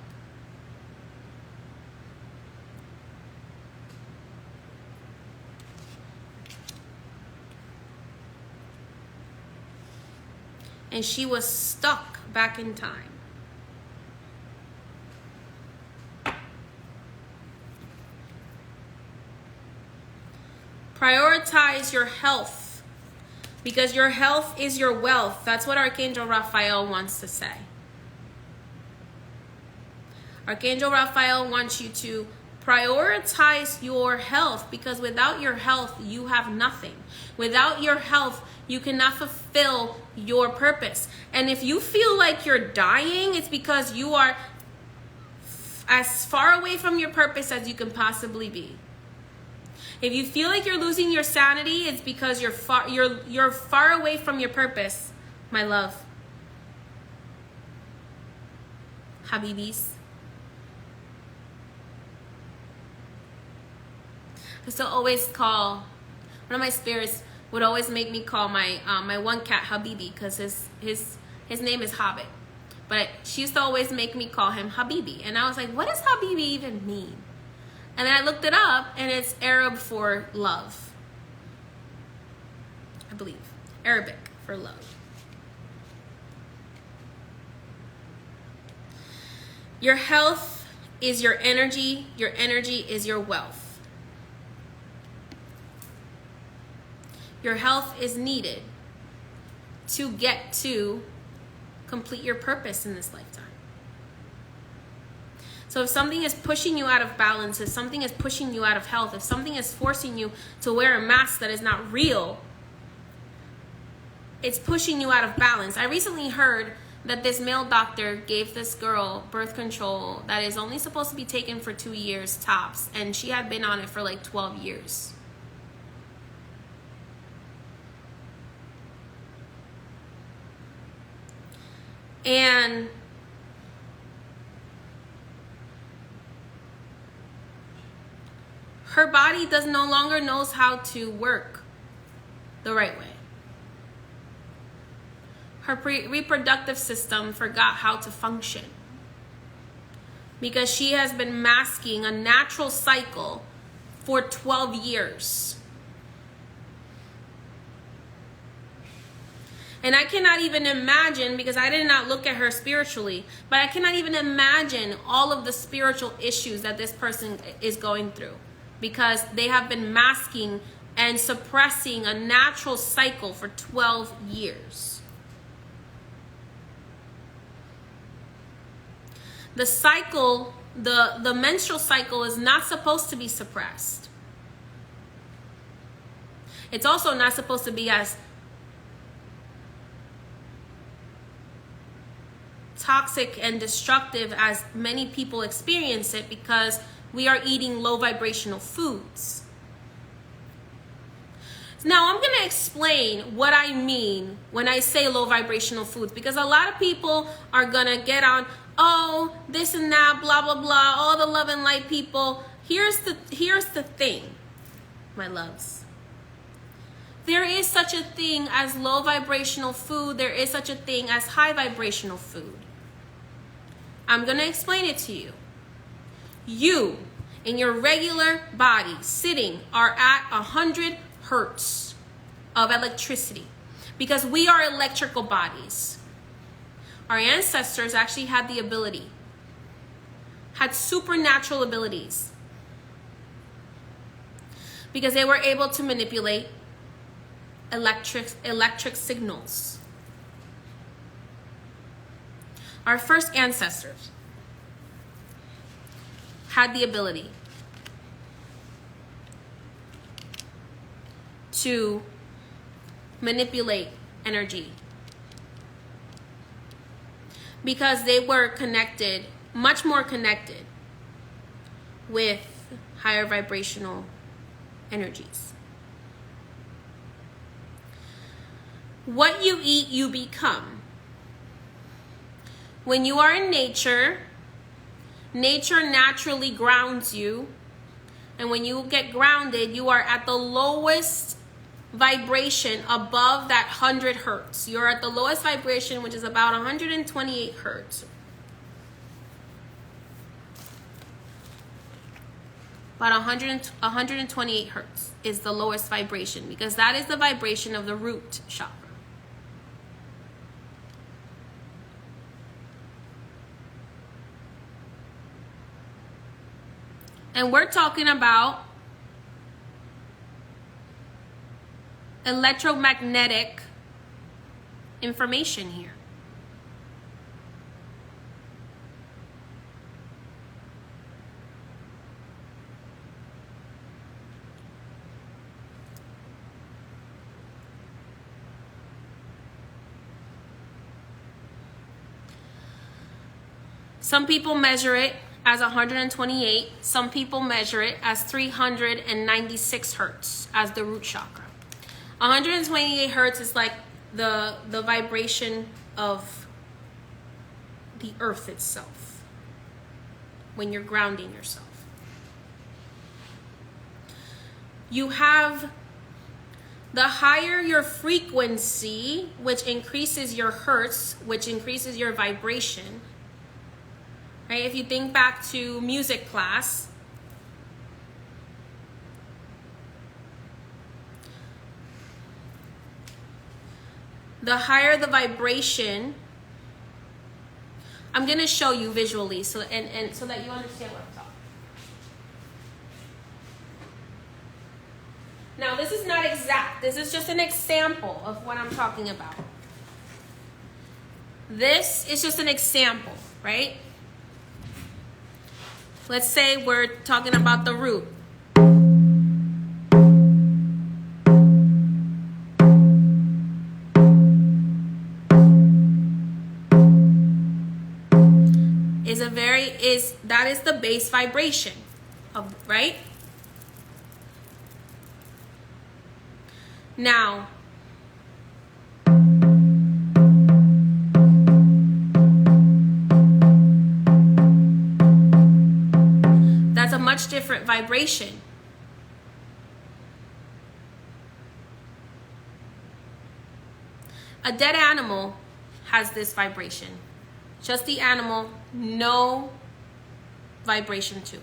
And she was stuck back in time. Prioritize your health, because your health is your wealth. That's what Archangel Raphael wants to say. Archangel Raphael wants you to prioritize your health, because without your health, you have nothing. Without your health, you cannot fulfill your purpose. And if you feel like you're dying, it's because you are as far away from your purpose as you can possibly be. If you feel like you're losing your sanity, it's because you're far away from your purpose, my love. Habibis. I used to always call, one of my spirits would always make me call my my one cat Habibi, because his name is Hobbit. But she used to always make me call him Habibi. And I was like, what does Habibi even mean? And then I looked it up, and it's Arab for love. I believe. Arabic for love. Your health is your energy. Your energy is your wealth. Your health is needed to get to complete your purpose in this lifetime. So if something is pushing you out of balance, if something is pushing you out of health, if something is forcing you to wear a mask that is not real, it's pushing you out of balance. I recently heard that this male doctor gave this girl birth control that is only supposed to be taken for 2 years tops, and she had been on it for like 12 years. And her body no longer knows how to work the right way. Her reproductive system forgot how to function, because she has been masking a natural cycle for 12 years. And I cannot even imagine, because I did not look at her spiritually, but I cannot even imagine all of the spiritual issues that this person is going through, because they have been masking and suppressing a natural cycle for 12 years. The cycle, the menstrual cycle, is not supposed to be suppressed. It's also not supposed to be as toxic and destructive as many people experience it, because we are eating low vibrational foods. Now I'm going to explain what I mean when I say low vibrational foods, because a lot of people are going to get on, oh, this and that, blah, blah, blah, all the love and light people. Here's the thing, my loves. There is such a thing as low vibrational food. There is such a thing as high vibrational food. I'm going to explain it to you. You, in your regular body, sitting, are at 100 hertz of electricity, because we are electrical bodies. Our ancestors actually had the ability, had supernatural abilities, because they were able to manipulate electric signals. Our first ancestors had the ability to manipulate energy, because they were connected, much more connected with higher vibrational energies. What you eat, you become. When you are in nature, nature naturally grounds you. And when you get grounded, you are at the lowest vibration above that 100 hertz. You're at the lowest vibration, which is about 128 hertz. About 128 hertz is the lowest vibration, because that is the vibration of the root chakra. And we're talking about electromagnetic information here. Some people measure it as 128. Some people measure it as 396 hertz as the root chakra. 128 hertz is like the vibration of the earth itself when you're grounding yourself. You have the higher your frequency, which increases your hertz, which increases your vibration. Right? If you think back to music class, the higher the vibration, I'm going to show you visually so and so that you understand what I'm talking about. Now, this is not exact. This is just an example of what I'm talking about. This is just an example, right? Let's say we're talking about the root. That is the base vibration of, right? Now, that's a much different vibration. A dead animal has this vibration. Just the animal, no vibration to it.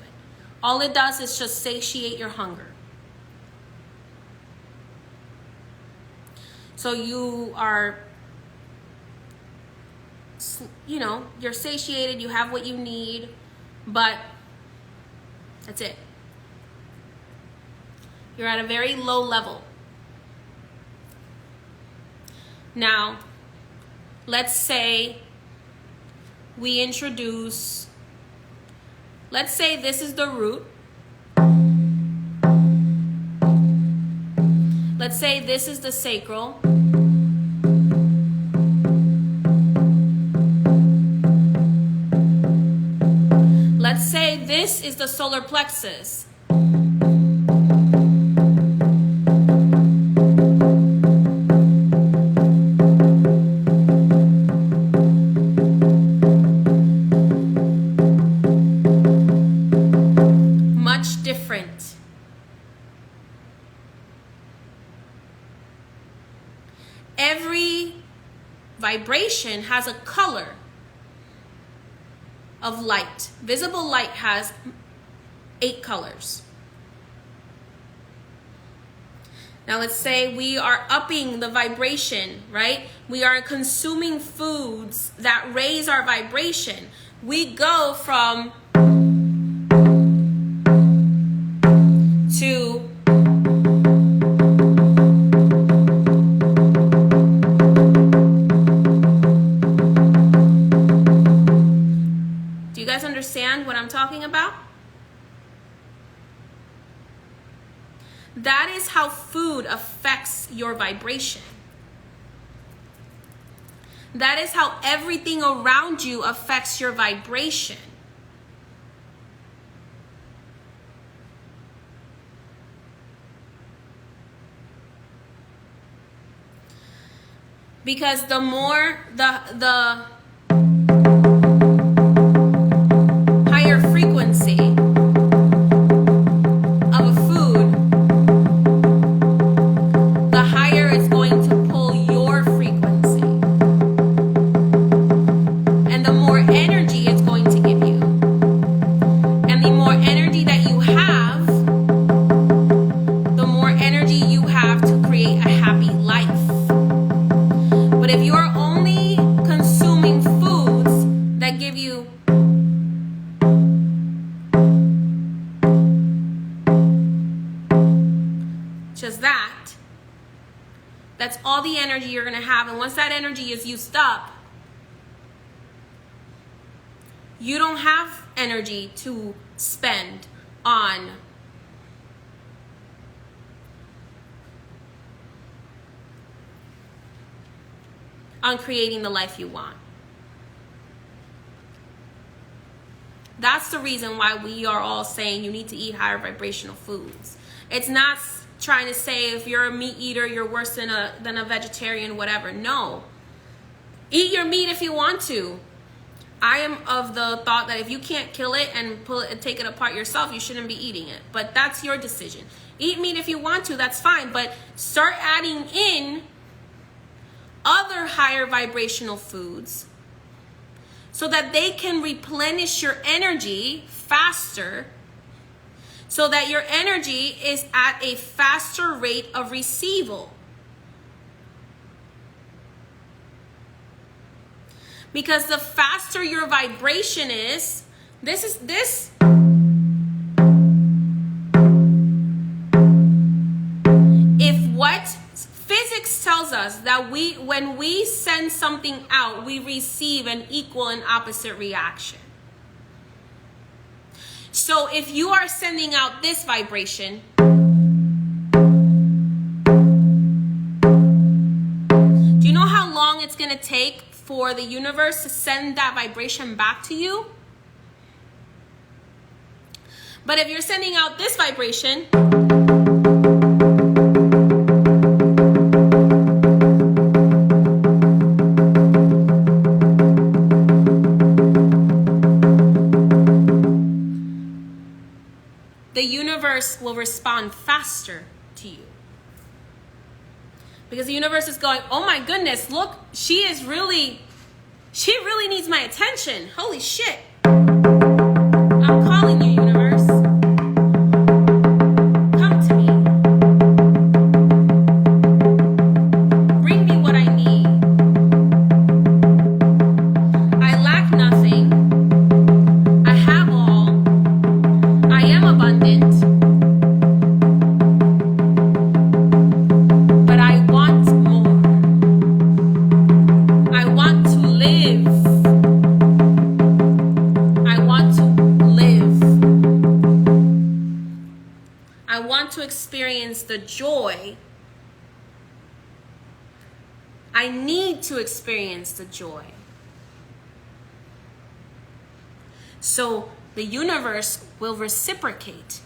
All it does is just satiate your hunger. So you are, you're satiated, you have what you need, but that's it. You're at a very low level. Now, let's say we introduce, let's say this is the root. Let's say this is the sacral. Let's say this is the solar plexus. Much different. Every vibration has a color of light. Visible light has 8 colors. Now let's say we are upping the vibration, right? We are consuming foods that raise our vibration. We go from to understand what I'm talking about? That is how food affects your vibration. That is how everything around you affects your vibration. Because the more the higher frequency of a food, the higher it's going to pull your frequency. And the more energy it's going to give you. And the more energy that you have, the more energy you have to create a happy life. But if you're only consuming foods that give you just that, that's all the energy you're going to have. And once that energy is used up, you don't have energy to spend on creating the life you want. That's the reason why we are all saying you need to eat higher vibrational foods. It's not trying to say if you're a meat eater, you're worse than a vegetarian, whatever. No. Eat your meat if you want to. I am of the thought that if you can't kill it and pull it and take it apart yourself, you shouldn't be eating it. But that's your decision. Eat meat if you want to, that's fine. But start adding in other higher vibrational foods so that they can replenish your energy faster, so that your energy is at a faster rate of receival. Because the faster your vibration is, if what physics tells us that when we send something out, we receive an equal and opposite reaction. So if you are sending out this vibration, do you know how long it's going to take for the universe to send that vibration back to you? But if you're sending out this vibration, the universe will respond faster to you. Because the universe is going, oh my goodness, look, she really needs my attention. Holy shit. I'm calling you, universe. Come to me. Bring me what I need. I lack nothing. I have all. I am abundant. To experience the joy. I need to experience the joy. So the universe will reciprocate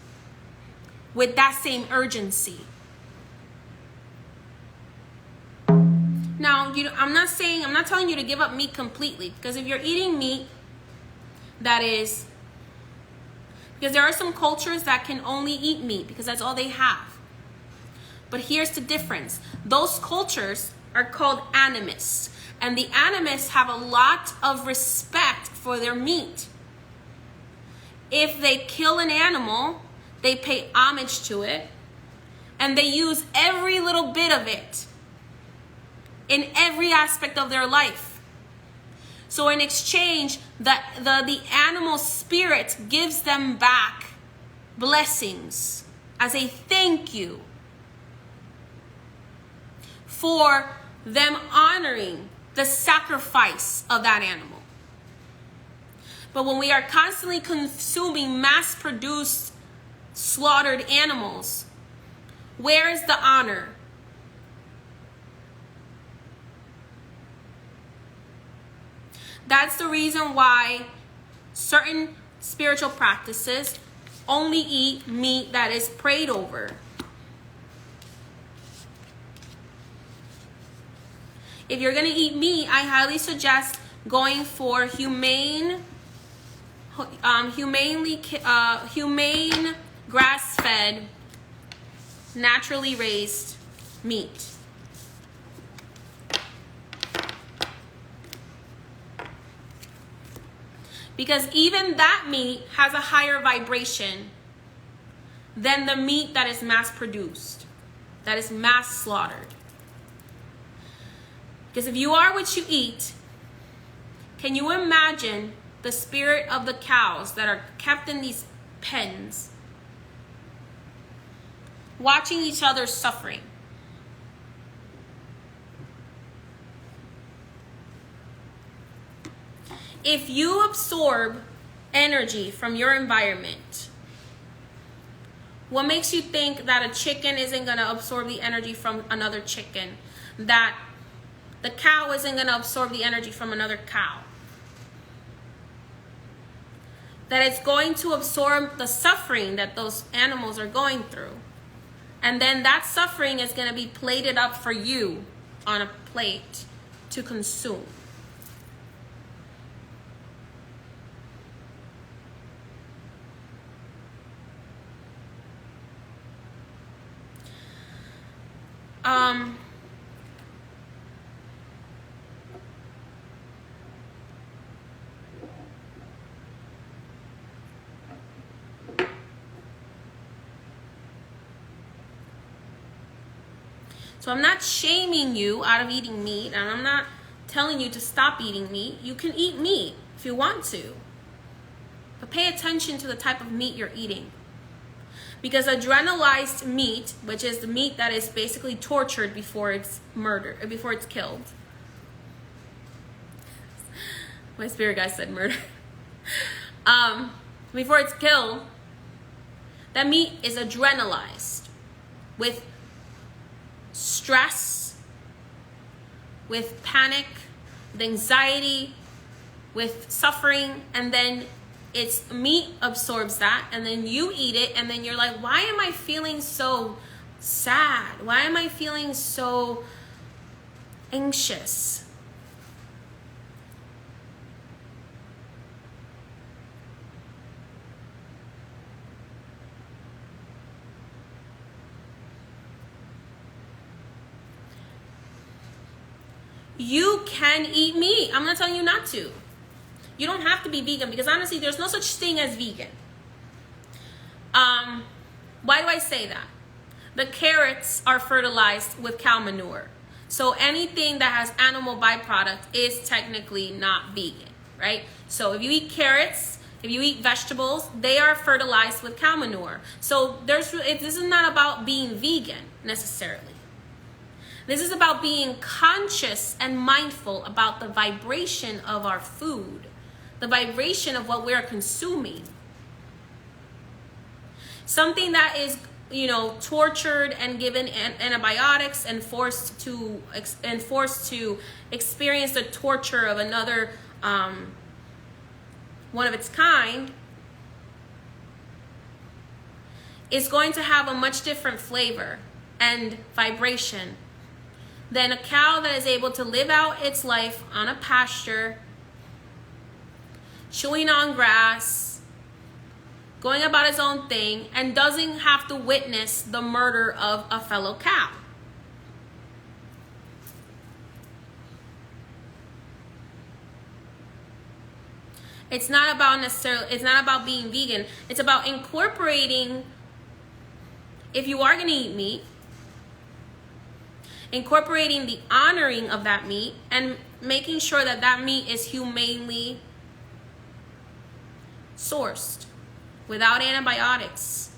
with that same urgency. Now, I'm not telling you to give up meat completely, because if you're eating meat because there are some cultures that can only eat meat because that's all they have. But here's the difference. Those cultures are called animists. And the animists have a lot of respect for their meat. If they kill an animal, they pay homage to it. And they use every little bit of it in every aspect of their life. So in exchange, the animal spirit gives them back blessings as a thank you for them honoring the sacrifice of that animal. But when we are constantly consuming mass-produced, slaughtered animals, where is the honor? That's the reason why certain spiritual practices only eat meat that is prayed over. if you're going to eat meat, I highly suggest going for humane grass-fed, naturally raised meat. Because even that meat has a higher vibration than the meat that is mass produced, that is mass slaughtered. Because if you are what you eat, can you imagine the spirit of the cows that are kept in these pens, watching each other suffering? If you absorb energy from your environment, what makes you think that a chicken isn't going to absorb the energy from another chicken? That the cow isn't going to absorb the energy from another cow? That it's going to absorb the suffering that those animals are going through. And then that suffering is going to be plated up for you on a plate to consume. So I'm not shaming you out of eating meat, and I'm not telling you to stop eating meat. You can eat meat if you want to. But pay attention to the type of meat you're eating. Because adrenalized meat, which is the meat that is basically tortured before it's murdered, before it's killed. My spirit guy said murder. Before it's killed, that meat is adrenalized with stress, with panic, with anxiety, with suffering, and then its meat absorbs that, and then you eat it, and then you're like, why am I feeling so sad? Why am I feeling so anxious? You can eat meat. I'm not telling you not to. You don't have to be vegan, because honestly, there's no such thing as vegan. Why do I say that? The carrots are fertilized with cow manure. So anything that has animal byproduct is technically not vegan, right? So if you eat carrots, if you eat vegetables, they are fertilized with cow manure. So this is not about being vegan necessarily. This is about being conscious and mindful about the vibration of our food, the vibration of what we're consuming. Something that is, tortured and given antibiotics and forced to experience the torture of another one of its kind, is going to have a much different flavor and vibration than a cow that is able to live out its life on a pasture, chewing on grass, going about its own thing, and doesn't have to witness the murder of a fellow cow. It's not about being vegan. It's about incorporating, if you are going to eat meat, incorporating the honoring of that meat and making sure that that meat is humanely sourced without antibiotics.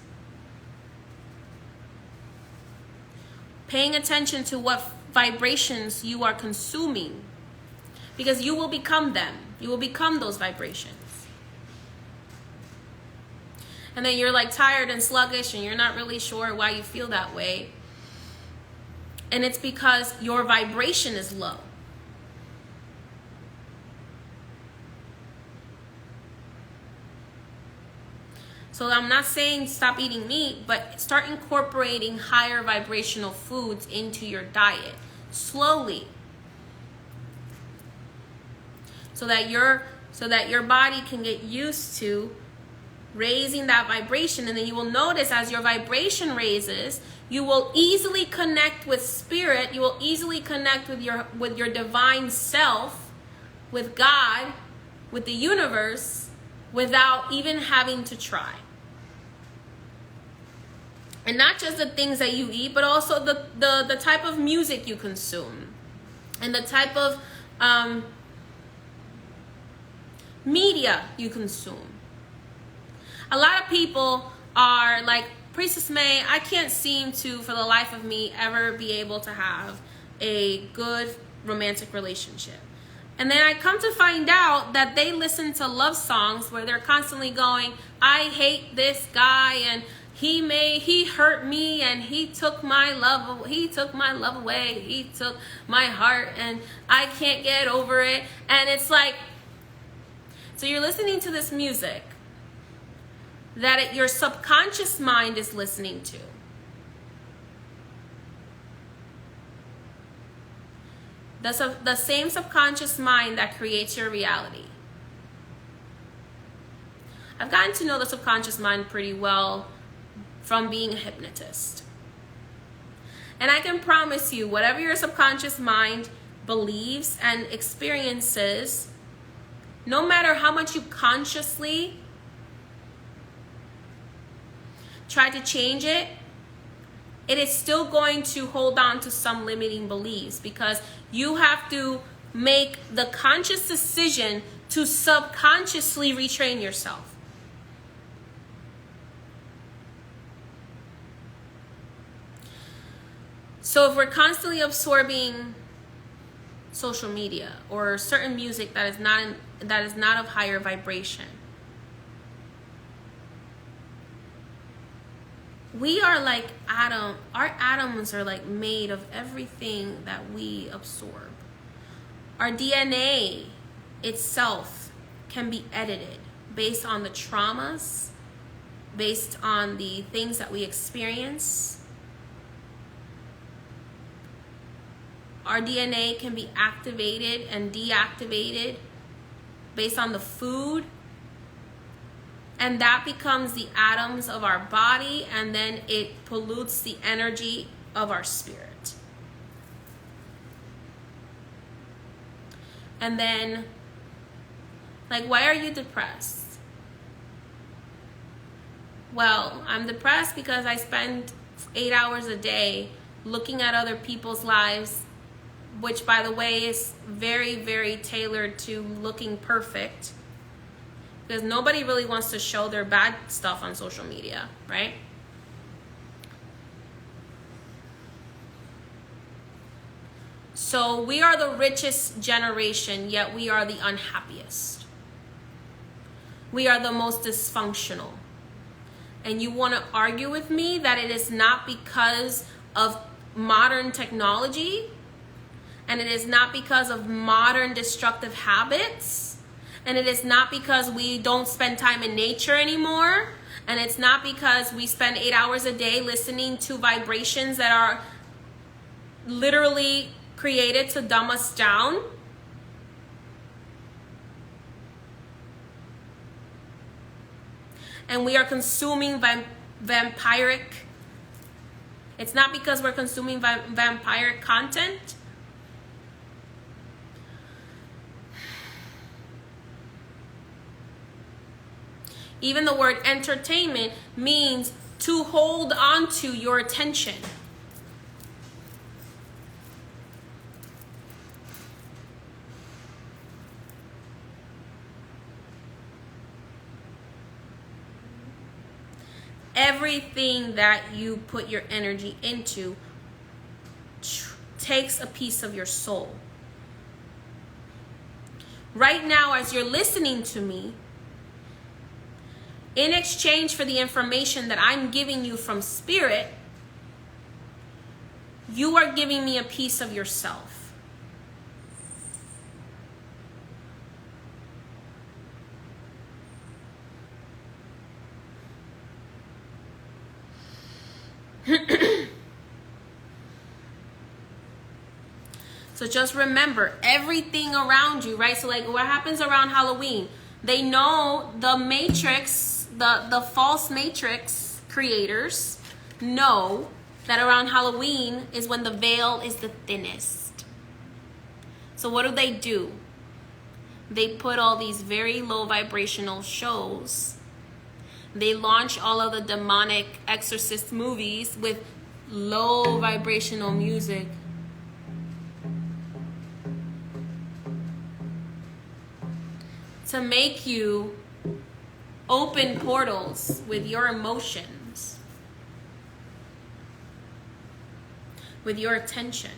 Paying attention to what vibrations you are consuming, because you will become them. You will become those vibrations. And then you're like tired and sluggish and you're not really sure why you feel that way. And it's because your vibration is low. So I'm not saying stop eating meat, but start incorporating higher vibrational foods into your diet slowly. so that your body can get used to raising that vibration. And then you will notice as your vibration raises, you will easily connect with spirit. You will easily connect with your divine self, with God, with the universe, without even having to try. And not just the things that you eat, but also the type of music you consume, and the type of media you consume. A lot of people are like, Priestess May, I can't seem to, for the life of me, ever be able to have a good romantic relationship. And then I come to find out that they listen to love songs where they're constantly going, I hate this guy, and he hurt me, and he took my love away, he took my heart, and I can't get over it. And it's like, so you're listening to this music that your subconscious mind is listening to. The same subconscious mind that creates your reality. I've gotten to know the subconscious mind pretty well from being a hypnotist. And I can promise you, whatever your subconscious mind believes and experiences, no matter how much you consciously try to change it, it is still going to hold on to some limiting beliefs, because you have to make the conscious decision to subconsciously retrain yourself. So if we're constantly absorbing social media or certain music that is not of higher vibration, we are like our atoms are like made of everything that we absorb. Our DNA itself can be edited based on the traumas, based on the things that we experience. Our DNA can be activated and deactivated based on the food. And that becomes the atoms of our body, and then it pollutes the energy of our spirit. And then, like, why are you depressed? Well, I'm depressed because I spend 8 hours a day looking at other people's lives, which, by the way, is very, very tailored to looking perfect. Because nobody really wants to show their bad stuff on social media, right? So we are the richest generation, yet we are the unhappiest. We are the most dysfunctional. And you want to argue with me that it is not because of modern technology, and it is not because of modern destructive habits, and it is not because we don't spend time in nature anymore, and it's not because we spend 8 hours a day listening to vibrations that are literally created to dumb us down. And we are consuming vampiric. It's not because we're consuming vampiric content. Even the word entertainment means to hold on to your attention. Everything that you put your energy into takes a piece of your soul. Right now, as you're listening to me, in exchange for the information that I'm giving you from spirit, you are giving me a piece of yourself. So just remember everything around you, right? So like what happens around Halloween? They know the Matrix, the false Matrix creators know that around Halloween is when the veil is the thinnest. So what do? They put all these very low vibrational shows. They launch all of the demonic exorcist movies with low vibrational music. To make you open portals with your emotions, with your attention,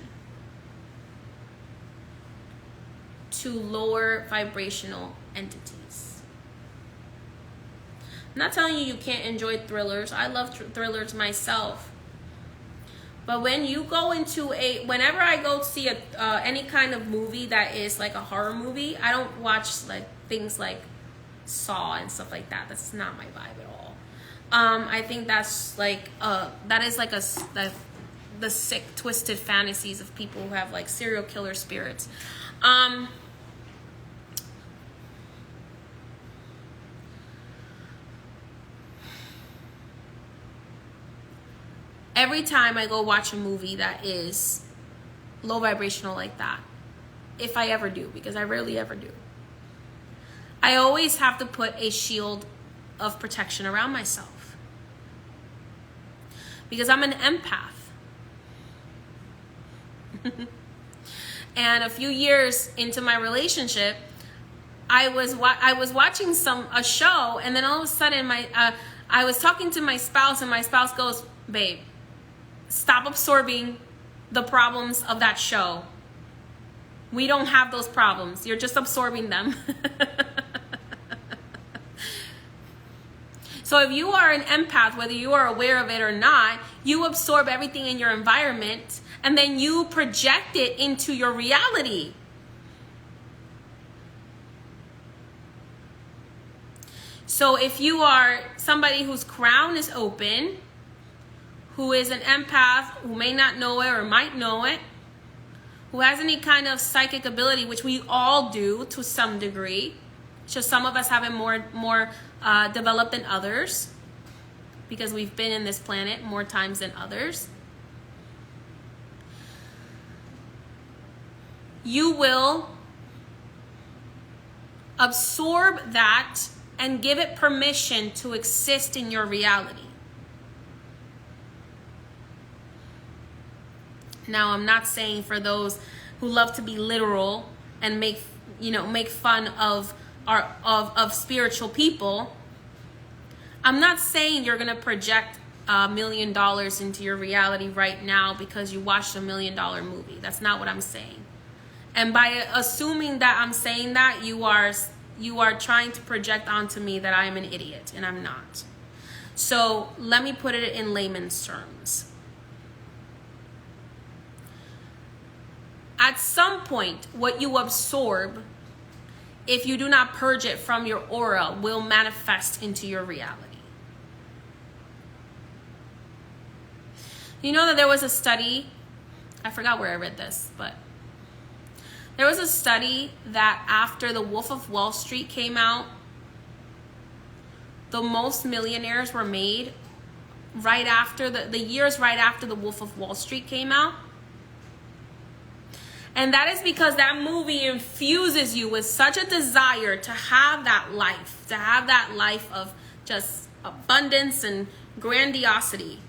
to lower vibrational entities. I'm not telling you can't enjoy thrillers. I love thrillers myself. But when you go into whenever I go see any kind of movie that is like a horror movie, I don't watch like things like Saw and stuff like that. That's not my vibe at all. I think that's like that is like the sick, twisted fantasies of people who have like serial killer spirits. Every time I go watch a movie that is low vibrational like that, if I ever do, because I rarely ever do, I always have to put a shield of protection around myself. Because I'm an empath. And a few years into my relationship, I was watching a show, and then all of a sudden I was talking to my spouse, and my spouse goes, "Babe, stop absorbing the problems of that show. We don't have those problems. You're just absorbing them." So if you are an empath, whether you are aware of it or not, you absorb everything in your environment and then you project it into your reality. So if you are somebody whose crown is open, who is an empath, who may not know it or might know it, who has any kind of psychic ability, which we all do to some degree, just some of us have it more developed than others, because we've been in this planet more times than others. You will absorb that and give it permission to exist in your reality. Now, I'm not saying for those who love to be literal and make fun of spiritual people, I'm not saying you're going to project $1 million into your reality right now because you watched a $1 million movie. That's not what I'm saying. And by assuming that I'm saying that, you are trying to project onto me that I am an idiot, and I'm not. So let me put it in layman's terms. At some point, what you absorb, if you do not purge it from your aura, will manifest into your reality. You know that there was a study, I forgot where I read this, but there was a study that after The Wolf of Wall Street came out, the most millionaires were made right after the years right after The Wolf of Wall Street came out. And that is because that movie infuses you with such a desire to have that life of just abundance and grandiosity.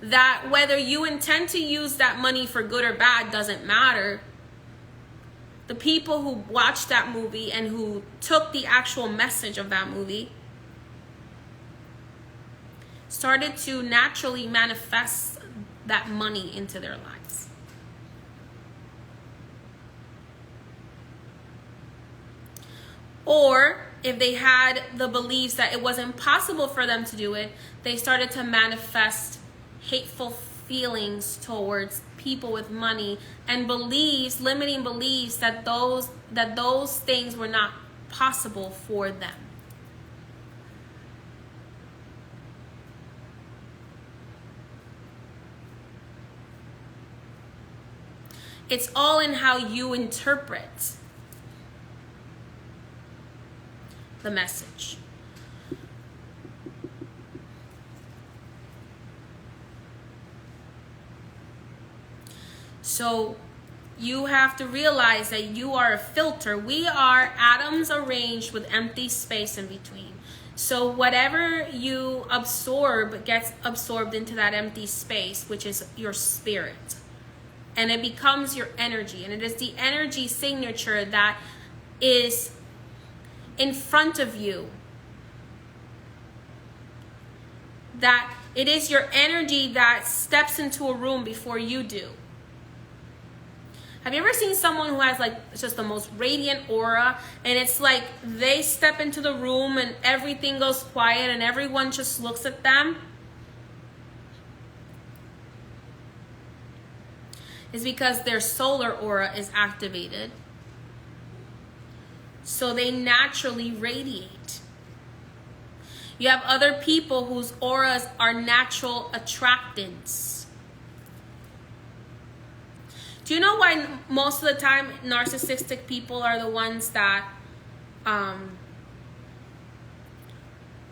That whether you intend to use that money for good or bad doesn't matter. The people who watched that movie and who took the actual message of that movie started to naturally manifest that money into their lives. Or if they had the beliefs that it wasn't possible for them to do it, they started to manifest hateful feelings towards people with money and beliefs, limiting beliefs that those things were not possible for them. It's all in how you interpret the message. So you have to realize that you are a filter. We are atoms arranged with empty space in between. So whatever you absorb gets absorbed into that empty space, which is your spirit. And it becomes your energy. And it is the energy signature that is in front of you. That it is your energy that steps into a room before you do. Have you ever seen someone who has like just the most radiant aura, and it's like they step into the room and everything goes quiet and everyone just looks at them? It's because their solar aura is activated. So they naturally radiate. You have other people whose auras are natural attractants. Do you know why most of the time narcissistic people are the ones that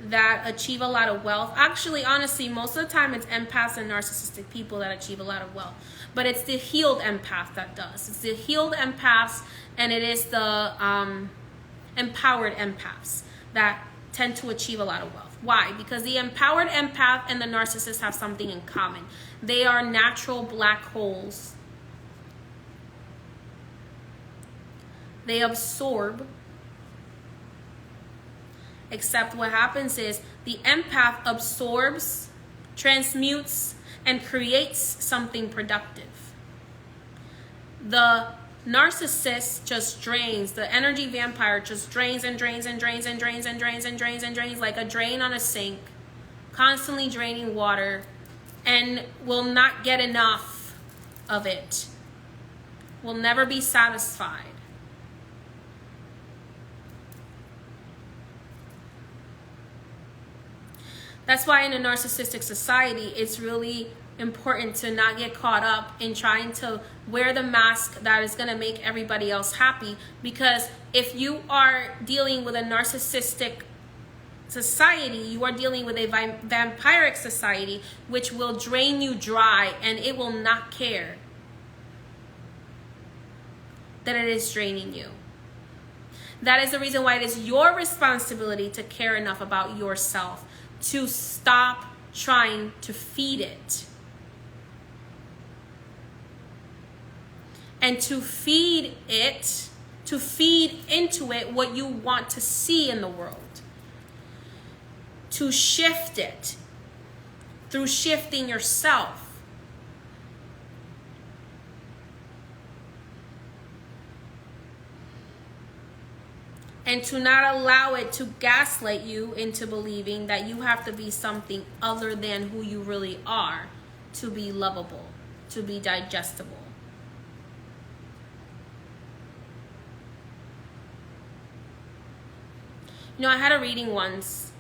that achieve a lot of wealth? Actually, honestly, most of the time it's empaths and narcissistic people that achieve a lot of wealth. But it's the healed empath that does. It's the healed empaths, and it is the empowered empaths that tend to achieve a lot of wealth. Why? Because the empowered empath and the narcissist have something in common. They are natural black holes. They absorb, except what happens is the empath absorbs, transmutes, and creates something productive. The narcissist just drains. The energy vampire just drains and drains and drains and drains and drains and drains and drains like a drain on a sink, constantly draining water, and will not get enough of it. Will never be satisfied. That's why in a narcissistic society, it's really important to not get caught up in trying to wear the mask that is going to make everybody else happy. Because if you are dealing with a narcissistic society, you are dealing with a vampiric society, which will drain you dry, and it will not care that it is draining you. That is the reason why it is your responsibility to care enough about yourself to stop trying to feed it. And to feed it, to feed into it what you want to see in the world. To shift it through shifting yourself. And to not allow it to gaslight you into believing that you have to be something other than who you really are to be lovable, to be digestible. You know, I had a reading once,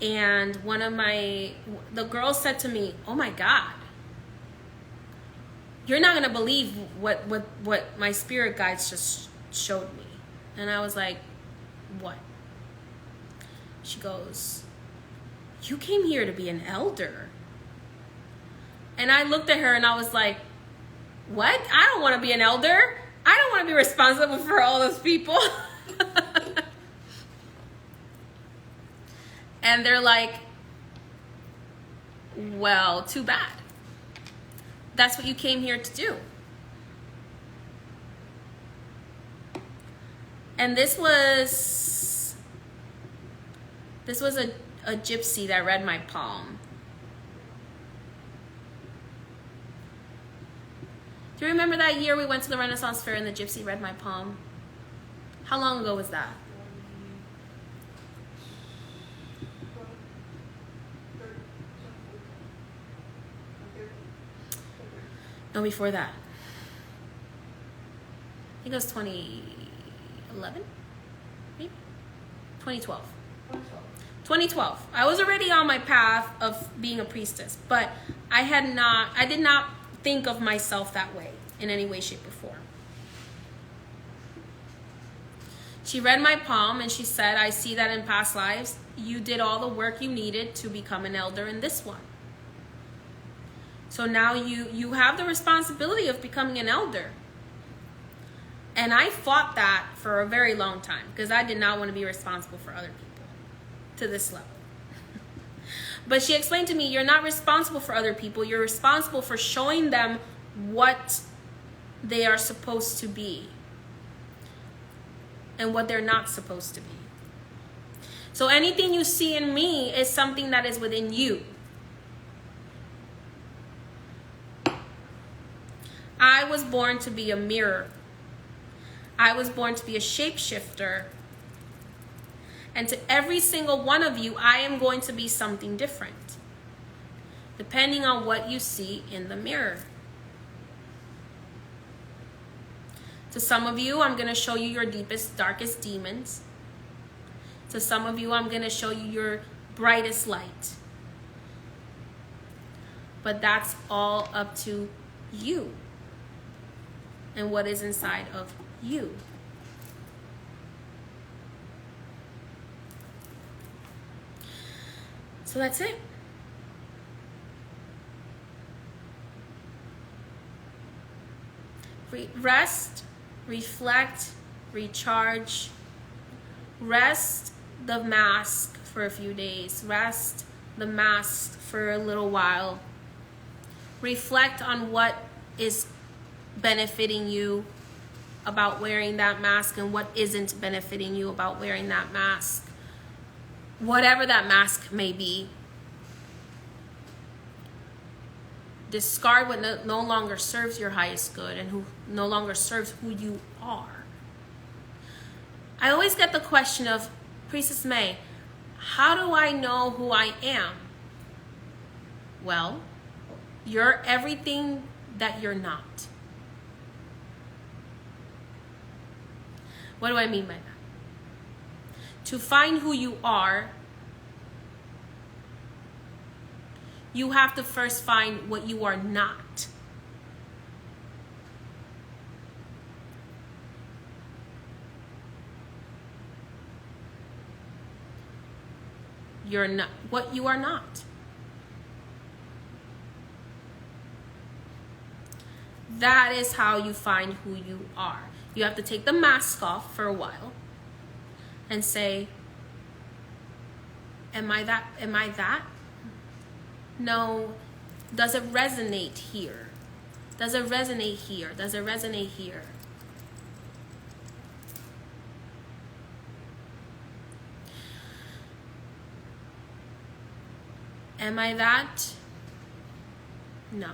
and the girl said to me, "Oh my God, you're not going to believe what my spirit guides just showed me." And I was like, "What?" She goes, "You came here to be an elder." And I looked at her and I was like, "What? I don't want to be an elder. I don't want to be responsible for all those people." And they're like, "Well, too bad. That's what you came here to do." And this was a gypsy that read my palm. Do you remember that year we went to the Renaissance Fair and the gypsy read my palm? How long ago was that? No, before that. I think it was 2011, maybe 2012. 2012. I was already on my path of being a priestess, but I did not think of myself that way. in any way, shape, or form. She read my palm and she said, I see that in past lives, you did all the work you needed to become an elder in this one. So now you have the responsibility of becoming an elder. And I fought that for a very long time because I did not want to be responsible for other people to this level. But she explained to me, you're not responsible for other people. You're responsible for showing them what they are supposed to be and what they're not supposed to be. So anything you see in me is something that is within you. I was born to be a mirror. I was born to be a shapeshifter. And to every single one of you, I am going to be something different, depending on what you see in the mirror. To some of you, I'm going to show you your deepest, darkest demons. To some of you, I'm going to show you your brightest light. But that's all up to you and what is inside of you. So that's it. Rest, reflect, recharge. Rest the mask for a few days. Rest the mask for a little while. Reflect on what is benefiting you about wearing that mask and what isn't benefiting you about wearing that mask. Whatever that mask may be. Discard what no longer serves your highest good and who no longer serves who you are. I always get the question of, Priestess May, how do I know who I am? Well, you're everything that you're not. What do I mean by that? To find who you are, you have to first find what you are not. You're not what you are not. That is how you find who you are. You have to take the mask off for a while and say, am I that? Am I that? No. Does it resonate here? Does it resonate here? Does it resonate here? Am I that? No.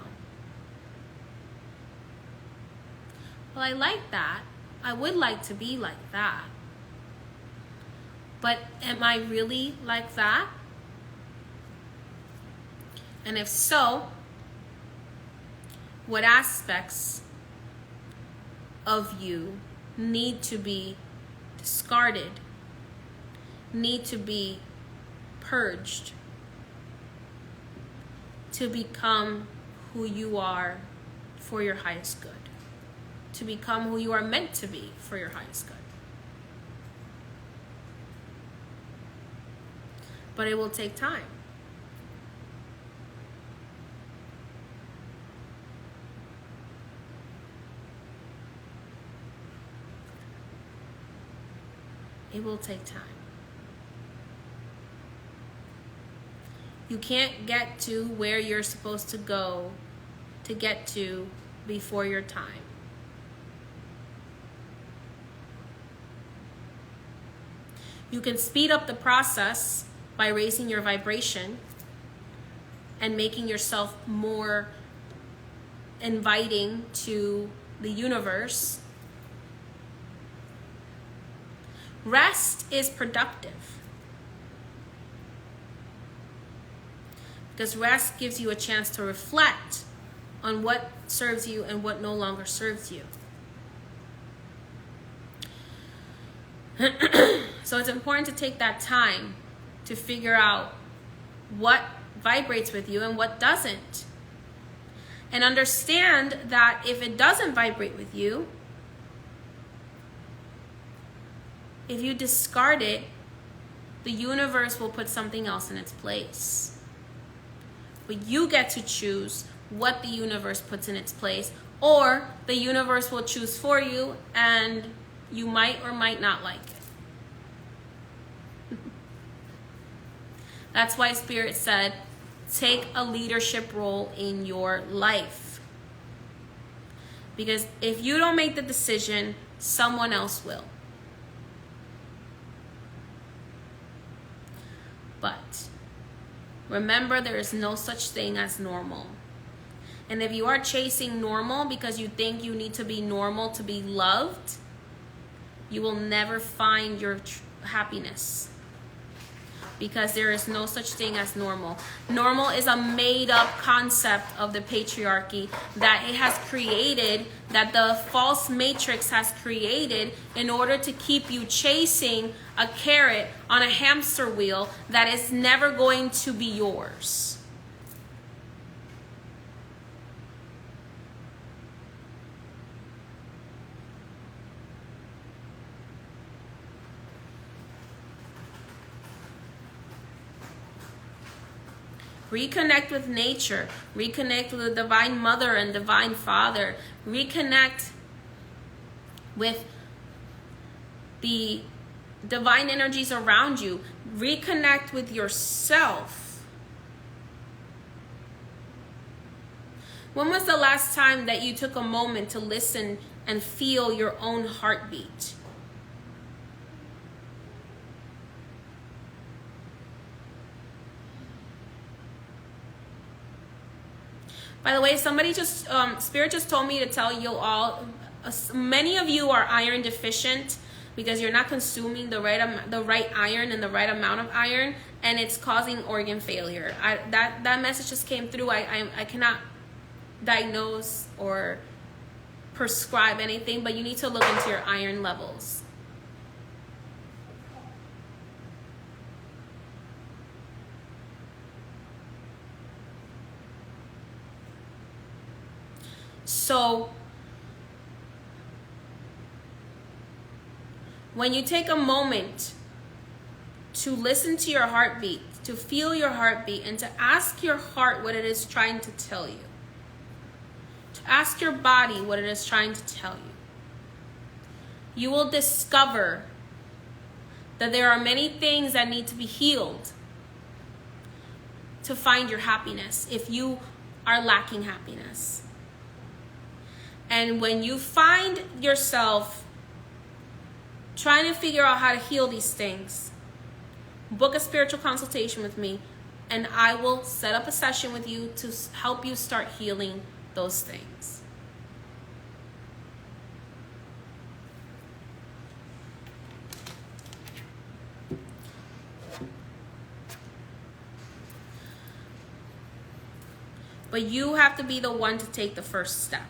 Well, I like that. I would like to be like that. But am I really like that? And if so, what aspects of you need to be discarded, need to be purged to become who you are for your highest good, to become who you are meant to be for your highest good. But it will take time. It will take time. You can't get to where you're supposed to go to get to before your time. You can speed up the process by raising your vibration and making yourself more inviting to the universe. Rest is productive because rest gives you a chance to reflect on what serves you and what no longer serves you. So it's important to take that time to figure out what vibrates with you and what doesn't. And understand that if it doesn't vibrate with you, if you discard it, the universe will put something else in its place. But you get to choose what the universe puts in its place, or the universe will choose for you and you might or might not like it. That's why Spirit said, take a leadership role in your life. Because if you don't make the decision, someone else will. But remember, there is no such thing as normal. And if you are chasing normal because you think you need to be normal to be loved, you will never find your happiness. Because there is no such thing as normal. Normal is a made-up concept of the patriarchy that it has created, that the false matrix has created in order to keep you chasing a carrot on a hamster wheel that is never going to be yours. Reconnect with nature. Reconnect with the Divine Mother and Divine Father. Reconnect with the divine energies around you. Reconnect with yourself. When was the last time that you took a moment to listen and feel your own heartbeat? By the way, somebody just, Spirit just told me to tell you all, many of you are iron deficient because you're not consuming the right iron and the right amount of iron, and it's causing organ failure. That message just came through. I cannot diagnose or prescribe anything, but you need to look into your iron levels. So when you take a moment to listen to your heartbeat, to feel your heartbeat, and to ask your heart what it is trying to tell you, to ask your body what it is trying to tell you, you will discover that there are many things that need to be healed to find your happiness if you are lacking happiness. And when you find yourself trying to figure out how to heal these things, book a spiritual consultation with me, and I will set up a session with you to help you start healing those things. But you have to be the one to take the first step.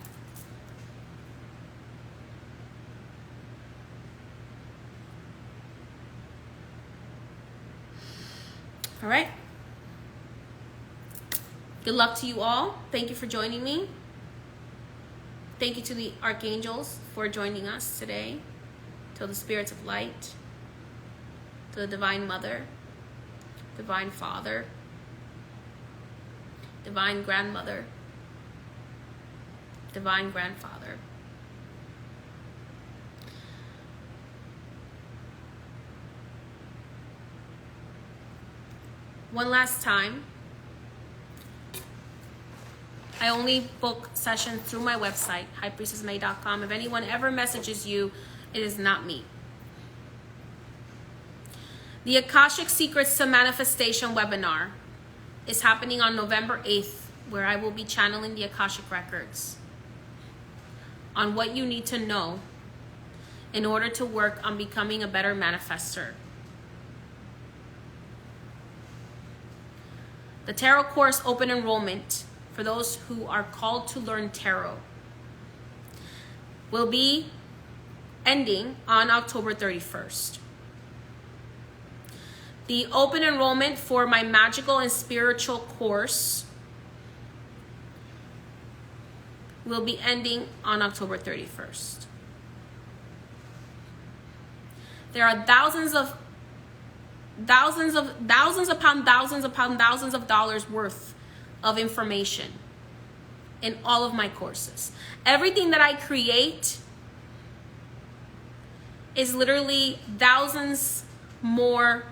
All right. Good luck to you all. Thank you for joining me. Thank you to the Archangels for joining us today. To the spirits of light. To the Divine Mother. Divine Father. Divine Grandmother. Divine Grandfather. One last time, I only book sessions through my website, highpriestessmay.com. If anyone ever messages you, it is not me. The Akashic Secrets to Manifestation webinar is happening on November 8th, where I will be channeling the Akashic Records on what you need to know in order to work on becoming a better manifester. The Tarot Course open enrollment for those who are called to learn tarot will be ending on October 31st. The open enrollment for my magical and spiritual course will be ending on October 31st. There are thousands upon thousands of dollars worth of information in all of my courses. Everything that I create is literally thousands more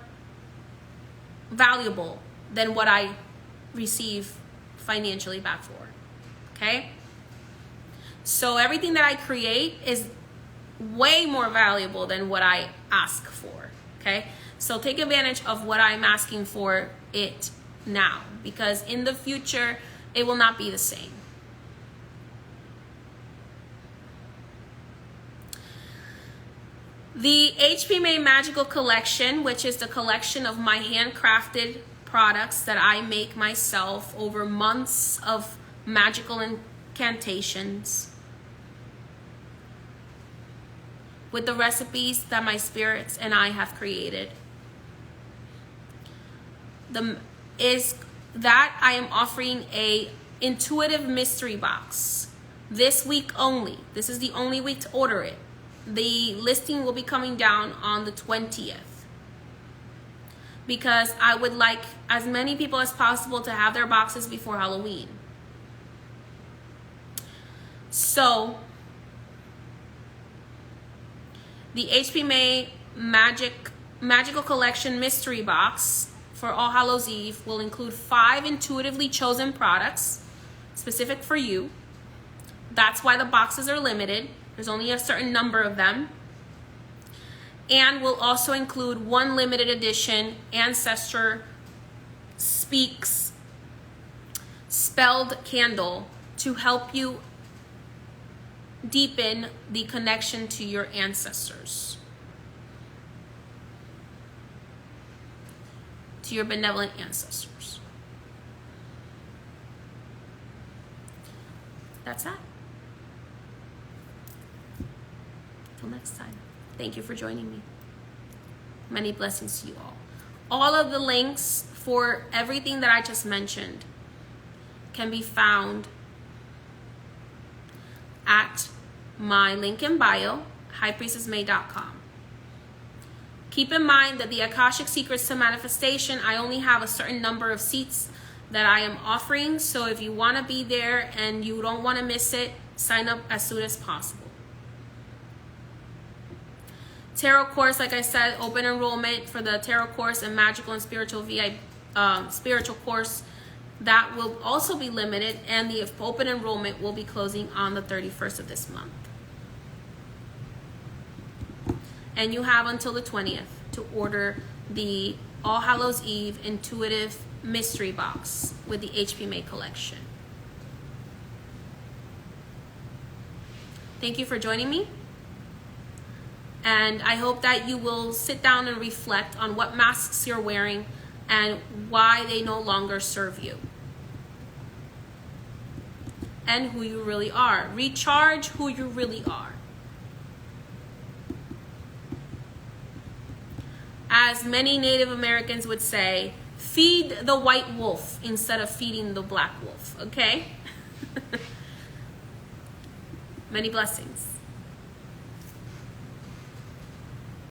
valuable than what I receive financially back for. Okay? So everything that I create is way more valuable than what I ask for. Okay? So take advantage of what I'm asking for it now, because in the future it will not be the same. The HP May Magical Collection, which is the collection of my handcrafted products that I make myself over months of magical incantations, with the recipes that my spirits and I have created. I am offering a intuitive mystery box this week only. This is the only week to order it. The listing will be coming down on the 20th, because I would like as many people as possible to have their boxes before Halloween. So the HP May Magical Collection Mystery Box for All Hallows Eve will include 5 intuitively chosen products specific for you. That's why the boxes are limited. There's only a certain number of them. And will also include 1 limited edition Ancestor Speaks spelled candle to help you deepen the connection to your ancestors, to your benevolent ancestors. That's that. Till next time. Thank you for joining me. Many blessings to you all. All of the links for everything that I just mentioned can be found at my link in bio, highpriestessmay.com. Keep in mind that the Akashic Secrets to Manifestation, I only have a certain number of seats that I am offering. So if you want to be there and you don't want to miss it, sign up as soon as possible. Tarot course, like I said, open enrollment for the tarot course and magical and spiritual spiritual course, that will also be limited, and the open enrollment will be closing on the 31st of this month. And you have until the 20th to order the All Hallows Eve Intuitive Mystery Box with the HP May collection. Thank you for joining me. And I hope that you will sit down and reflect on what masks you're wearing and why they no longer serve you. And who you really are. Recharge who you really are. As many Native Americans would say, feed the white wolf instead of feeding the black wolf, okay? Many blessings.